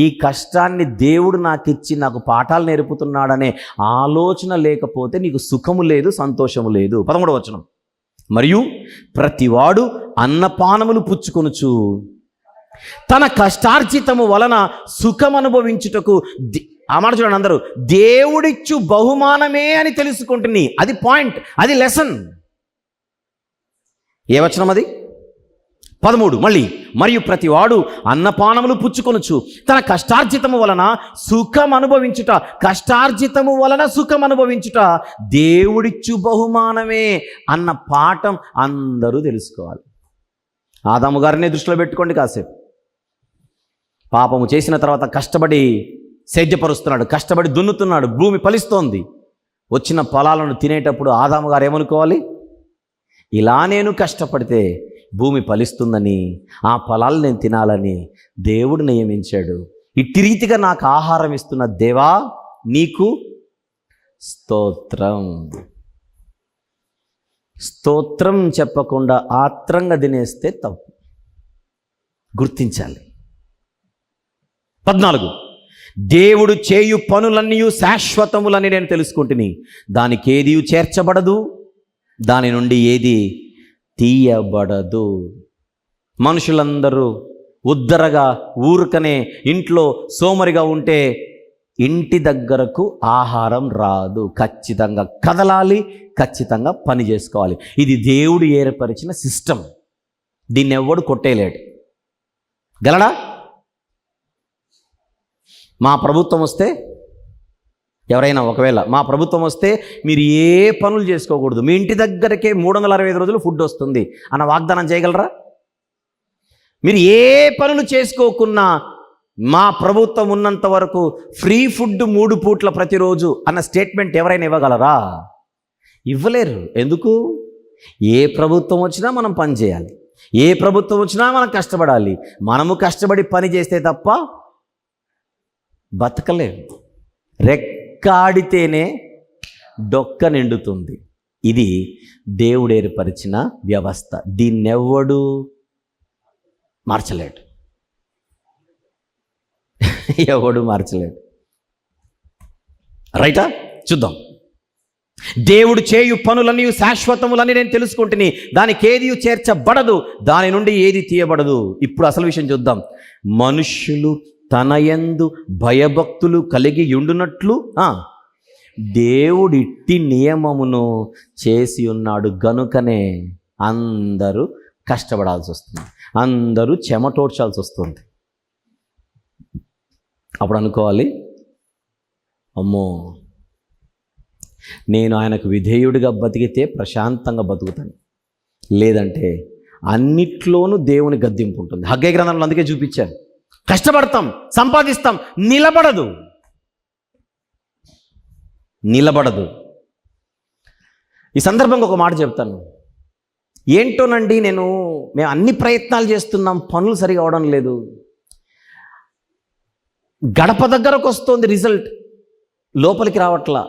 ఈ కష్టాన్ని దేవుడు నాకు ఇచ్చి నాకు పాఠాలు నేర్పుతున్నాడనే ఆలోచన లేకపోతే నీకు సుఖము లేదు, సంతోషము లేదు. 13వ వచనం, మరియు ప్రతివాడు అన్నపానములు పుచ్చుకొనుచు తన కష్టార్జితము వలన సుఖం అనుభవించుటకు, ఆ మాట చూడండి అందరూ, దేవుడిచ్చు బహుమానమే అని తెలుసుకుంటుని. అది పాయింట్, అది లెసన్. ఏ వచనం అది? 13 మళ్ళీ, మరియు ప్రతివాడు అన్నపానములు పుచ్చుకొనుచు తన కష్టార్జితము వలన సుఖం అనుభవించుట, కష్టార్జితము వలన సుఖం అనుభవించుట దేవుడిచ్చు బహుమానమే అన్న పాఠం అందరూ తెలుసుకోవాలి. ఆదాము గారిని దృష్టిలో పెట్టుకోండి కాసేపు. పాపము చేసిన తర్వాత కష్టపడి సేద్యపరుస్తున్నాడు, కష్టపడి దున్నుతున్నాడు, భూమి ఫలిస్తోంది. వచ్చిన ఫలాలను తినేటప్పుడు ఆదాము గారు ఏమనుకోవాలి? ఇలా నేను కష్టపడితే భూమి ఫలిస్తుందని, ఆ ఫలాలు నేను తినాలని దేవుడు నియమించాడు. ఇట్టి రీతిగా నాకు ఆహారం ఇస్తున్న దేవా నీకు స్తోత్రం. స్తోత్రం చెప్పకుండా ఆత్రంగా తినేస్తే తప్పు, గుర్తించాలి. 14 దేవుడు చేయు పనులన్నీ శాశ్వతములని నేను తెలుసుకుంటుని, దానికి ఏది చేర్చబడదు, దాని నుండి ఏది తీయబడదు. మనుషులందరూ ఉద్దరగా ఊరుకనే ఇంట్లో సోమరిగా ఉంటే ఇంటి దగ్గరకు ఆహారం రాదు. ఖచ్చితంగా కదలాలి, ఖచ్చితంగా పని చేసుకోవాలి. ఇది దేవుడు ఏర్పరిచిన సిస్టమ్. దీన్ని ఎవ్వడు కొట్టేయలేడు. గలడా? మా ప్రభుత్వం వస్తే, ఎవరైనా ఒకవేళ మా ప్రభుత్వం వస్తే మీరు ఏ పనులు చేసుకోకూడదు, మీ ఇంటి దగ్గరకే 365 రోజులు ఫుడ్ వస్తుంది అన్న వాగ్దానం చేయగలరా? మీరు ఏ పనులు చేసుకోకున్నా మా ప్రభుత్వం ఉన్నంత వరకు ఫ్రీ ఫుడ్ 3 పూట్ల ప్రతిరోజు అన్న స్టేట్మెంట్ ఎవరైనా ఇవ్వగలరా? ఇవ్వలేరు. ఎందుకు? ఏ ప్రభుత్వం వచ్చినా మనం పని చేయాలి, ఏ ప్రభుత్వం వచ్చినా మనం కష్టపడాలి. మనము కష్టపడి పని చేస్తే తప్ప బతకలేము. రెక్కాడితేనే డొక్క నిండుతుంది. ఇది దేవుడు ఏర్పరిచిన వ్యవస్థ. దీన్నెవ్వడు మార్చలేడు, ఎవడు మార్చలేడు. రైటా? చూద్దాం. దేవుడు చేయు పనులన్నీ శాశ్వతములని నేను తెలుసుకుంటుని, దానికి ఏది చేర్చబడదు, దాని నుండి ఏది తీయబడదు. ఇప్పుడు అసలు విషయం చూద్దాం. మనుష్యులు తన యందు భయభక్తులు కలిగి ఉండునట్లు దేవుడిట్టి నియమమును చేసి ఉన్నాడు గనుకనే అందరూ కష్టపడాల్సి వస్తుంది, అందరూ చెమటోడ్చాల్సి వస్తుంది. అప్పుడు అనుకోవాలి, అమ్మో నేను ఆయనకు విధేయుడిగా బతికితే ప్రశాంతంగా బతుకుతాను, లేదంటే అన్నిట్లోనూ దేవుని గద్దింపు ఉంటుంది. హగ్గై గ్రంథంలో అందుకే చూపించాను. కష్టపడతాం, సంపాదిస్తాం, నిలబడదు. ఈ సందర్భంగా ఒక మాట చెప్తాను. ఏంటోనండి, మేము అన్ని ప్రయత్నాలు చేస్తున్నాం, పనులు సరిగా అవడం లేదు. గడప దగ్గరకు వస్తుంది రిజల్ట్, లోపలికి రావట్లా.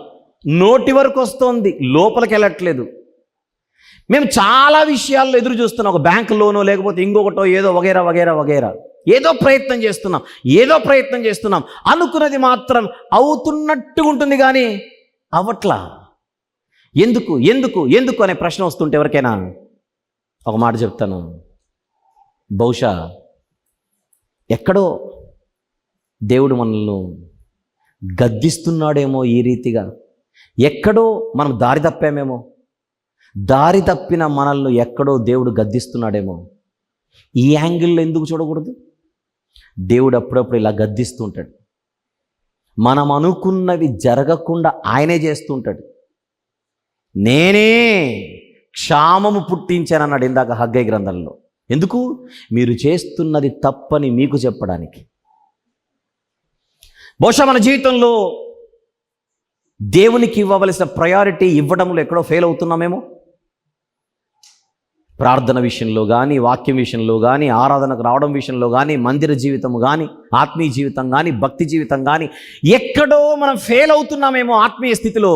నోటి వరకు వస్తోంది, లోపలికి వెళ్ళట్లేదు. మేము చాలా విషయాల్లో ఎదురు చూస్తున్నాం. ఒక బ్యాంక్ లోనో లేకపోతే ఇంకొకటో ఏదో వగేరా వగేరా వగేరా ఏదో ప్రయత్నం చేస్తున్నాం. అనుకున్నది మాత్రం అవుతున్నట్టుగా ఉంటుంది కానీ అవట్లా. ఎందుకు అనే ప్రశ్న వస్తుంటే ఎవరికైనా ఒక మాట చెప్తాను. బహుశా ఎక్కడో దేవుడు మనల్ని గద్దిస్తున్నాడేమో ఈ రీతిగా. ఎక్కడో మనం దారి తప్పామేమో. దారి తప్పిన మనల్ని ఎక్కడో దేవుడు గద్దిస్తున్నాడేమో. ఈ యాంగిల్లో ఎందుకు చూడకూడదు? దేవుడు అప్పుడప్పుడు ఇలా గద్దిస్తూ ఉంటాడు. మనం అనుకున్నవి జరగకుండా ఆయనే చేస్తూ ఉంటాడు. నేనే క్షామము పుట్టించానన్నాడు ఇందాక హగ్గై గ్రంథంలో. ఎందుకు? మీరు చేస్తున్నది తప్పని మీకు చెప్పడానికి. బహుశా మన జీవితంలో దేవునికి ఇవ్వవలసిన ప్రయారిటీ ఇవ్వడంలో ఎక్కడో ఫెయిల్ అవుతున్నామేమో. ప్రార్థన విషయంలో కానీ, వాక్యం విషయంలో కానీ, ఆరాధనకు రావడం విషయంలో కానీ, మందిర జీవితం కానీ, ఆత్మీయ జీవితం కానీ, భక్తి జీవితం కానీ ఎక్కడో మనం ఫెయిల్ అవుతున్నామేమో ఆత్మీయ స్థితిలో.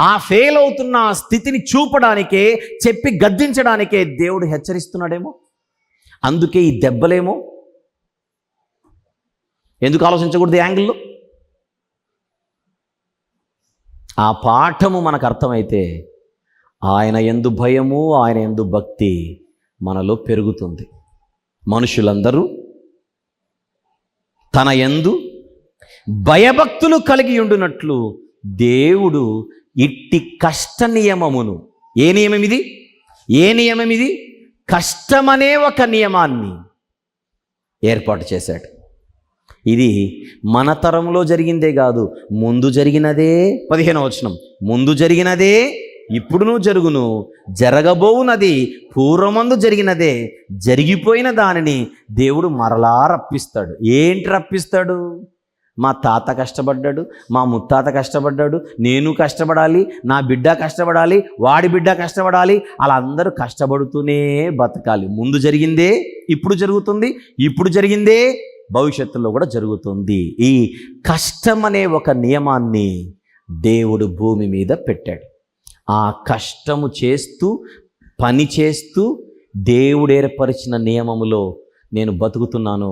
ఆ ఫెయిల్ అవుతున్న స్థితిని చూపడానికే, చెప్పి గద్దించడానికే దేవుడు హెచ్చరిస్తున్నాడేమో. అందుకే ఈ దెబ్బలేమో. ఎందుకు ఆలోచించకూడదు యాంగిల్లో? ఆ పాఠము మనకు అర్థమైతే ఆయన యందు భయము, ఆయన యందు భక్తి మనలో పెరుగుతుంది. మనుషులందరూ తన యందు భయభక్తులు కలిగి ఉండునట్లు దేవుడు ఇట్టి కష్ట నియమమును, ఏ నియమం ఇది? కష్టమనే ఒక నియమాన్ని ఏర్పాటు చేశాడు. ఇది మన తరంలో జరిగిందే కాదు, ముందు జరిగినదే. 15వ వచనం, ముందు జరిగినదే ఇప్పుడును జరుగును, జరగబోవునది పూర్వమందు జరిగినదే. జరిగిపోయిన దానిని దేవుడు మరలా రప్పిస్తాడు. ఏంటి రప్పిస్తాడు? మా తాత కష్టపడ్డాడు, మా ముత్తాత కష్టపడ్డాడు, నేను కష్టపడాలి, నా బిడ్డ కష్టపడాలి, వాడి బిడ్డ కష్టపడాలి, అలా అందరూ కష్టపడుతూనే బతకాలి. ముందు జరిగిందే ఇప్పుడు జరుగుతుంది, ఇప్పుడు జరిగిందే భవిష్యత్తులో కూడా జరుగుతుంది. ఈ కష్టం అనే ఒక నియమాన్ని దేవుడు భూమి మీద పెట్టాడు. ఆ కష్టము చేస్తూ, పని చేస్తూ దేవుడు ఏర్పరిచిన నియమములో నేను బతుకుతున్నాను.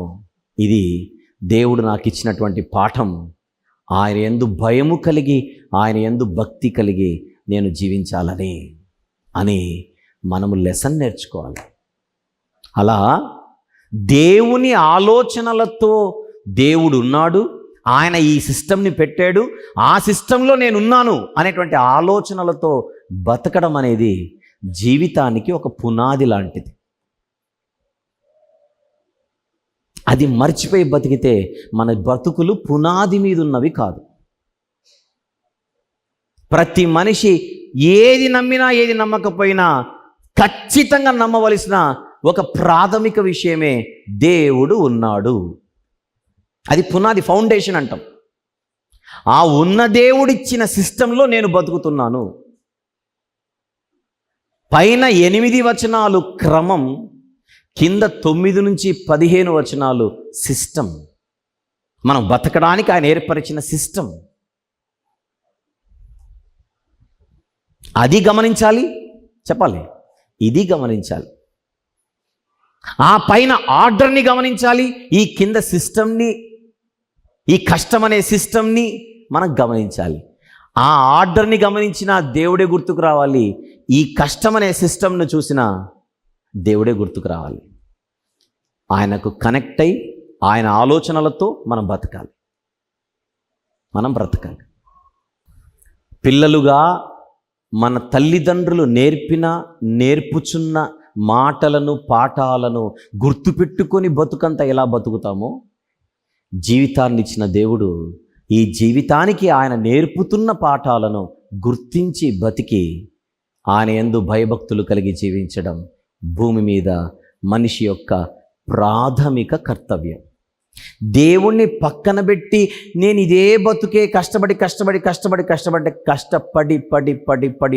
ఇది దేవుడు నాకు ఇచ్చినటువంటి పాఠం. ఆయన యందు భయము కలిగి, ఆయన యందు భక్తి కలిగి నేను జీవించాలని మనము లెసన్ నేర్చుకోవాలి. అలా దేవుని ఆలోచనలతో దేవుడు ఉన్నాడు, ఆయన ఈ సిస్టమ్ని పెట్టాడు, ఆ సిస్టంలో నేనున్నాను అనేటువంటి ఆలోచనలతో బతకడం అనేది జీవితానికి ఒక పునాది లాంటిది. అది మర్చిపోయి బతికితే మన బ్రతుకులు పునాది మీద ఉన్నవి కాదు. ప్రతి మనిషి ఏది నమ్మినా ఏది నమ్మకపోయినా ఖచ్చితంగా నమ్మవలసిన ఒక ప్రాథమిక విషయమే దేవుడు ఉన్నాడు. అది పునాది, ఫౌండేషన్ అంటాం. ఆ ఉన్న దేవుడిచ్చిన సిస్టంలో నేను బతుకుతున్నాను. పైన 8 వచనాలు క్రమం, కింద 9 నుంచి 15 వచనాలు సిస్టమ్. మనం బతకడానికి ఆయన ఏర్పరిచిన సిస్టమ్. అది గమనించాలి, చెప్పాలి, ఇది గమనించాలి. ఆ పైన ఆర్డర్ని గమనించాలి, ఈ కింద సిస్టమ్ని, ఈ కష్టం అనే సిస్టమ్ని మనం గమనించాలి. ఆ ఆర్డర్ని గమనించిన దేవుడే గుర్తుకు రావాలి, ఈ కష్టం అనే సిస్టమ్ను చూసిన దేవుడే గుర్తుకు రావాలి. ఆయనకు కనెక్ట్ అయి ఆయన ఆలోచనలతో మనం బ్రతకాలి. పిల్లలుగా మన తల్లిదండ్రులు నేర్పుచున్న మాటలను, పాఠాలను గుర్తుపెట్టుకొని బతుకంతా ఎలా బతుకుతామో, జీవితాన్ని ఇచ్చిన దేవుడు ఈ జీవితానికి ఆయన నేర్పుతున్న పాఠాలను గుర్తించి బతికి ఆయన యందు భయభక్తులు కలిగి జీవించడం భూమి మీద మనిషి యొక్క ప్రాథమిక కర్తవ్యం. దేవుణ్ణి పక్కన పెట్టి నేను ఇదే బతుకే కష్టపడి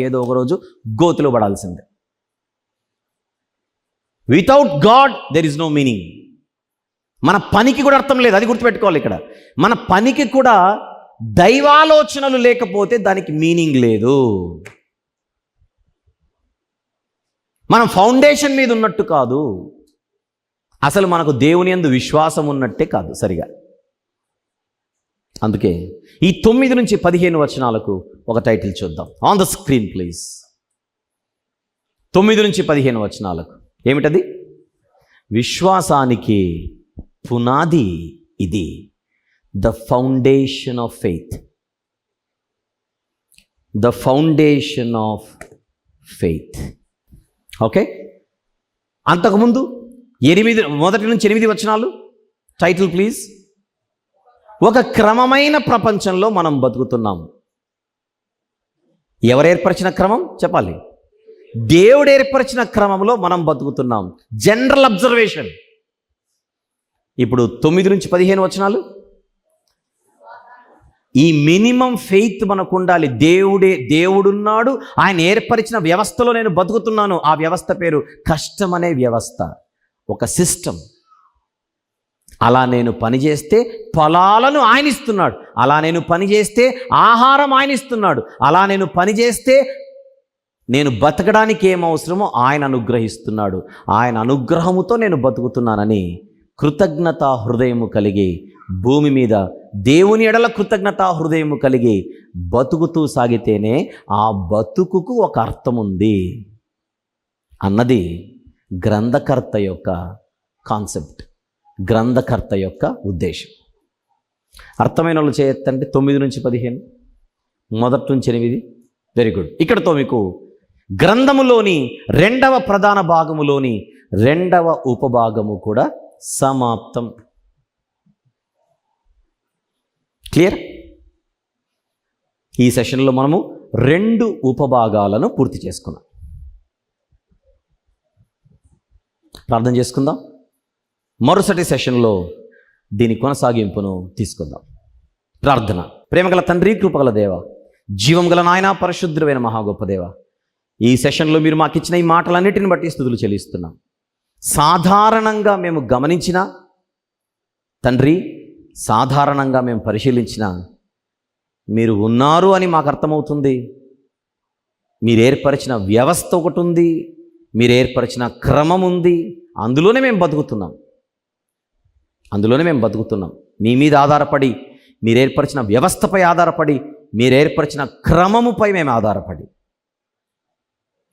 ఏదో ఒకరోజు గోతులో పడాల్సిందే. Without God there is no meaning. మన పనికి కూడా అర్థం లేదు, అది గుర్తుపెట్టుకోవాలి. ఇక్కడ మన పనికి కూడా దైవాలోచనలు లేకపోతే దానికి మీనింగ్ లేదు. మనం ఫౌండేషన్ మీద ఉన్నట్టు కాదు, అసలు మనకు దేవుని యందు విశ్వాసం ఉన్నట్టే కాదు సరిగా. అందుకే ఈ 9 నుంచి 15 వచనాలకు ఒక టైటిల్ చూద్దాం. On the screen please. 9 నుంచి 15 వచనాలకు ఏమిటది? విశ్వాసానికి పునాది ఇది, the foundation of faith. The foundation of faith. Okay, అంతకుముందు 1 నుంచి 8 వచనాలు. Title please. ఒక క్రమమైన ప్రపంచంలో మనం బతుకుతున్నాం. ఎవరు ఏర్పరిచిన క్రమం చెప్పాలి? దేవుడు ఏర్పరిచిన క్రమంలో మనం బతుకుతున్నాం. General observation. ఇప్పుడు 9 నుంచి 15 వచనాలు. ఈ మినిమం ఫెయిత్ మనకు ఉండాలి. దేవుడున్నాడు, ఆయన ఏర్పరిచిన వ్యవస్థలో నేను బతుకుతున్నాను. ఆ వ్యవస్థ పేరు కష్టం అనే వ్యవస్థ, ఒక సిస్టమ్. అలా నేను పనిచేస్తే ఫలాలను ఆయన ఇస్తున్నాడు, అలా నేను పనిచేస్తే ఆహారం ఆయన ఇస్తున్నాడు, అలా నేను పనిచేస్తే నేను బతకడానికి ఏం అవసరమో ఆయన అనుగ్రహిస్తున్నాడు. ఆయన అనుగ్రహముతో నేను బతుకుతున్నానని కృతజ్ఞతా హృదయము కలిగి భూమి మీద దేవుని ఎడల కృతజ్ఞతా హృదయము కలిగి బతుకుతూ సాగితేనే ఆ బతుకుకు ఒక అర్థం ఉంది అన్నది గ్రంథకర్త యొక్క కాన్సెప్ట్, గ్రంథకర్త యొక్క ఉద్దేశం. అర్థమైన వాళ్ళు చేయొద్దంటే 9 నుంచి 15, 1 నుంచి 8. Very good. ఇక్కడతో మీకు గ్రంథములోని 2వ ప్రధాన భాగములోని 2వ ఉపభాగము కూడా సమాప్తం. క్లియర్? ఈ సెషన్లో మనము 2 ఉపభాగాలను పూర్తి చేసుకున్నాం. ప్రార్థన చేసుకుందాం. మరుసటి సెషన్లో దీని కొనసాగింపును తీసుకుందాం. ప్రార్థన. ప్రేమగల తండ్రి, కృపగల దేవ, జీవం గల నాయన, పరిశుద్ధుడైన మహా గొప్ప దేవ, ఈ సెషన్లో మీరు మాకు ఇచ్చిన ఈ మాటలన్నిటిని బట్టి స్తుతులు చెల్లిస్తున్నాం. సాధారణంగా మేము గమనించిన తండ్రి, సాధారణంగా మేము పరిశీలించిన మీరు ఉన్నారు అని మాకు అర్థమవుతుంది. మీరు ఏర్పరిచిన వ్యవస్థ ఒకటి ఉంది, మీరు ఏర్పరిచిన క్రమం ఉంది, అందులోనే మేము బతుకుతున్నాం. మీ మీద ఆధారపడి, మీరు ఏర్పరిచిన వ్యవస్థపై ఆధారపడి, మీరు ఏర్పరిచిన క్రమముపై మేము ఆధారపడి,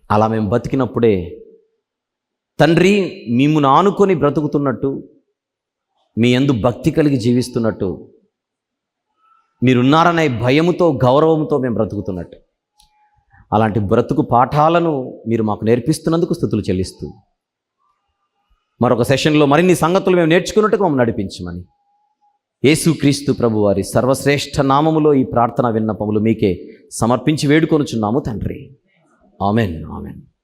అలా మేము బతికినప్పుడే తండ్రి మిమ్మును ఆనుకొని బ్రతుకుతున్నట్టు, మీ యందు భక్తి కలిగి జీవిస్తున్నట్టు, మీరున్నారనే భయముతో గౌరవంతో మేము బ్రతుకుతున్నట్టు, అలాంటి బ్రతుకు పాఠాలను మీరు మాకు నేర్పిస్తున్నందుకు స్తుతులు చెల్లిస్తూ, మరొక సెషన్లో మరిన్ని సంగతులు మేము నేర్చుకున్నట్టుగా మమ్మల్ని నడిపించమని యేసుక్రీస్తు ప్రభు వారి సర్వశ్రేష్ఠ నామములో ఈ ప్రార్థన విన్నపములు మీకే సమర్పించి వేడుకొనుచున్నాము తండ్రి. ఆమెన్. ఆమెన్.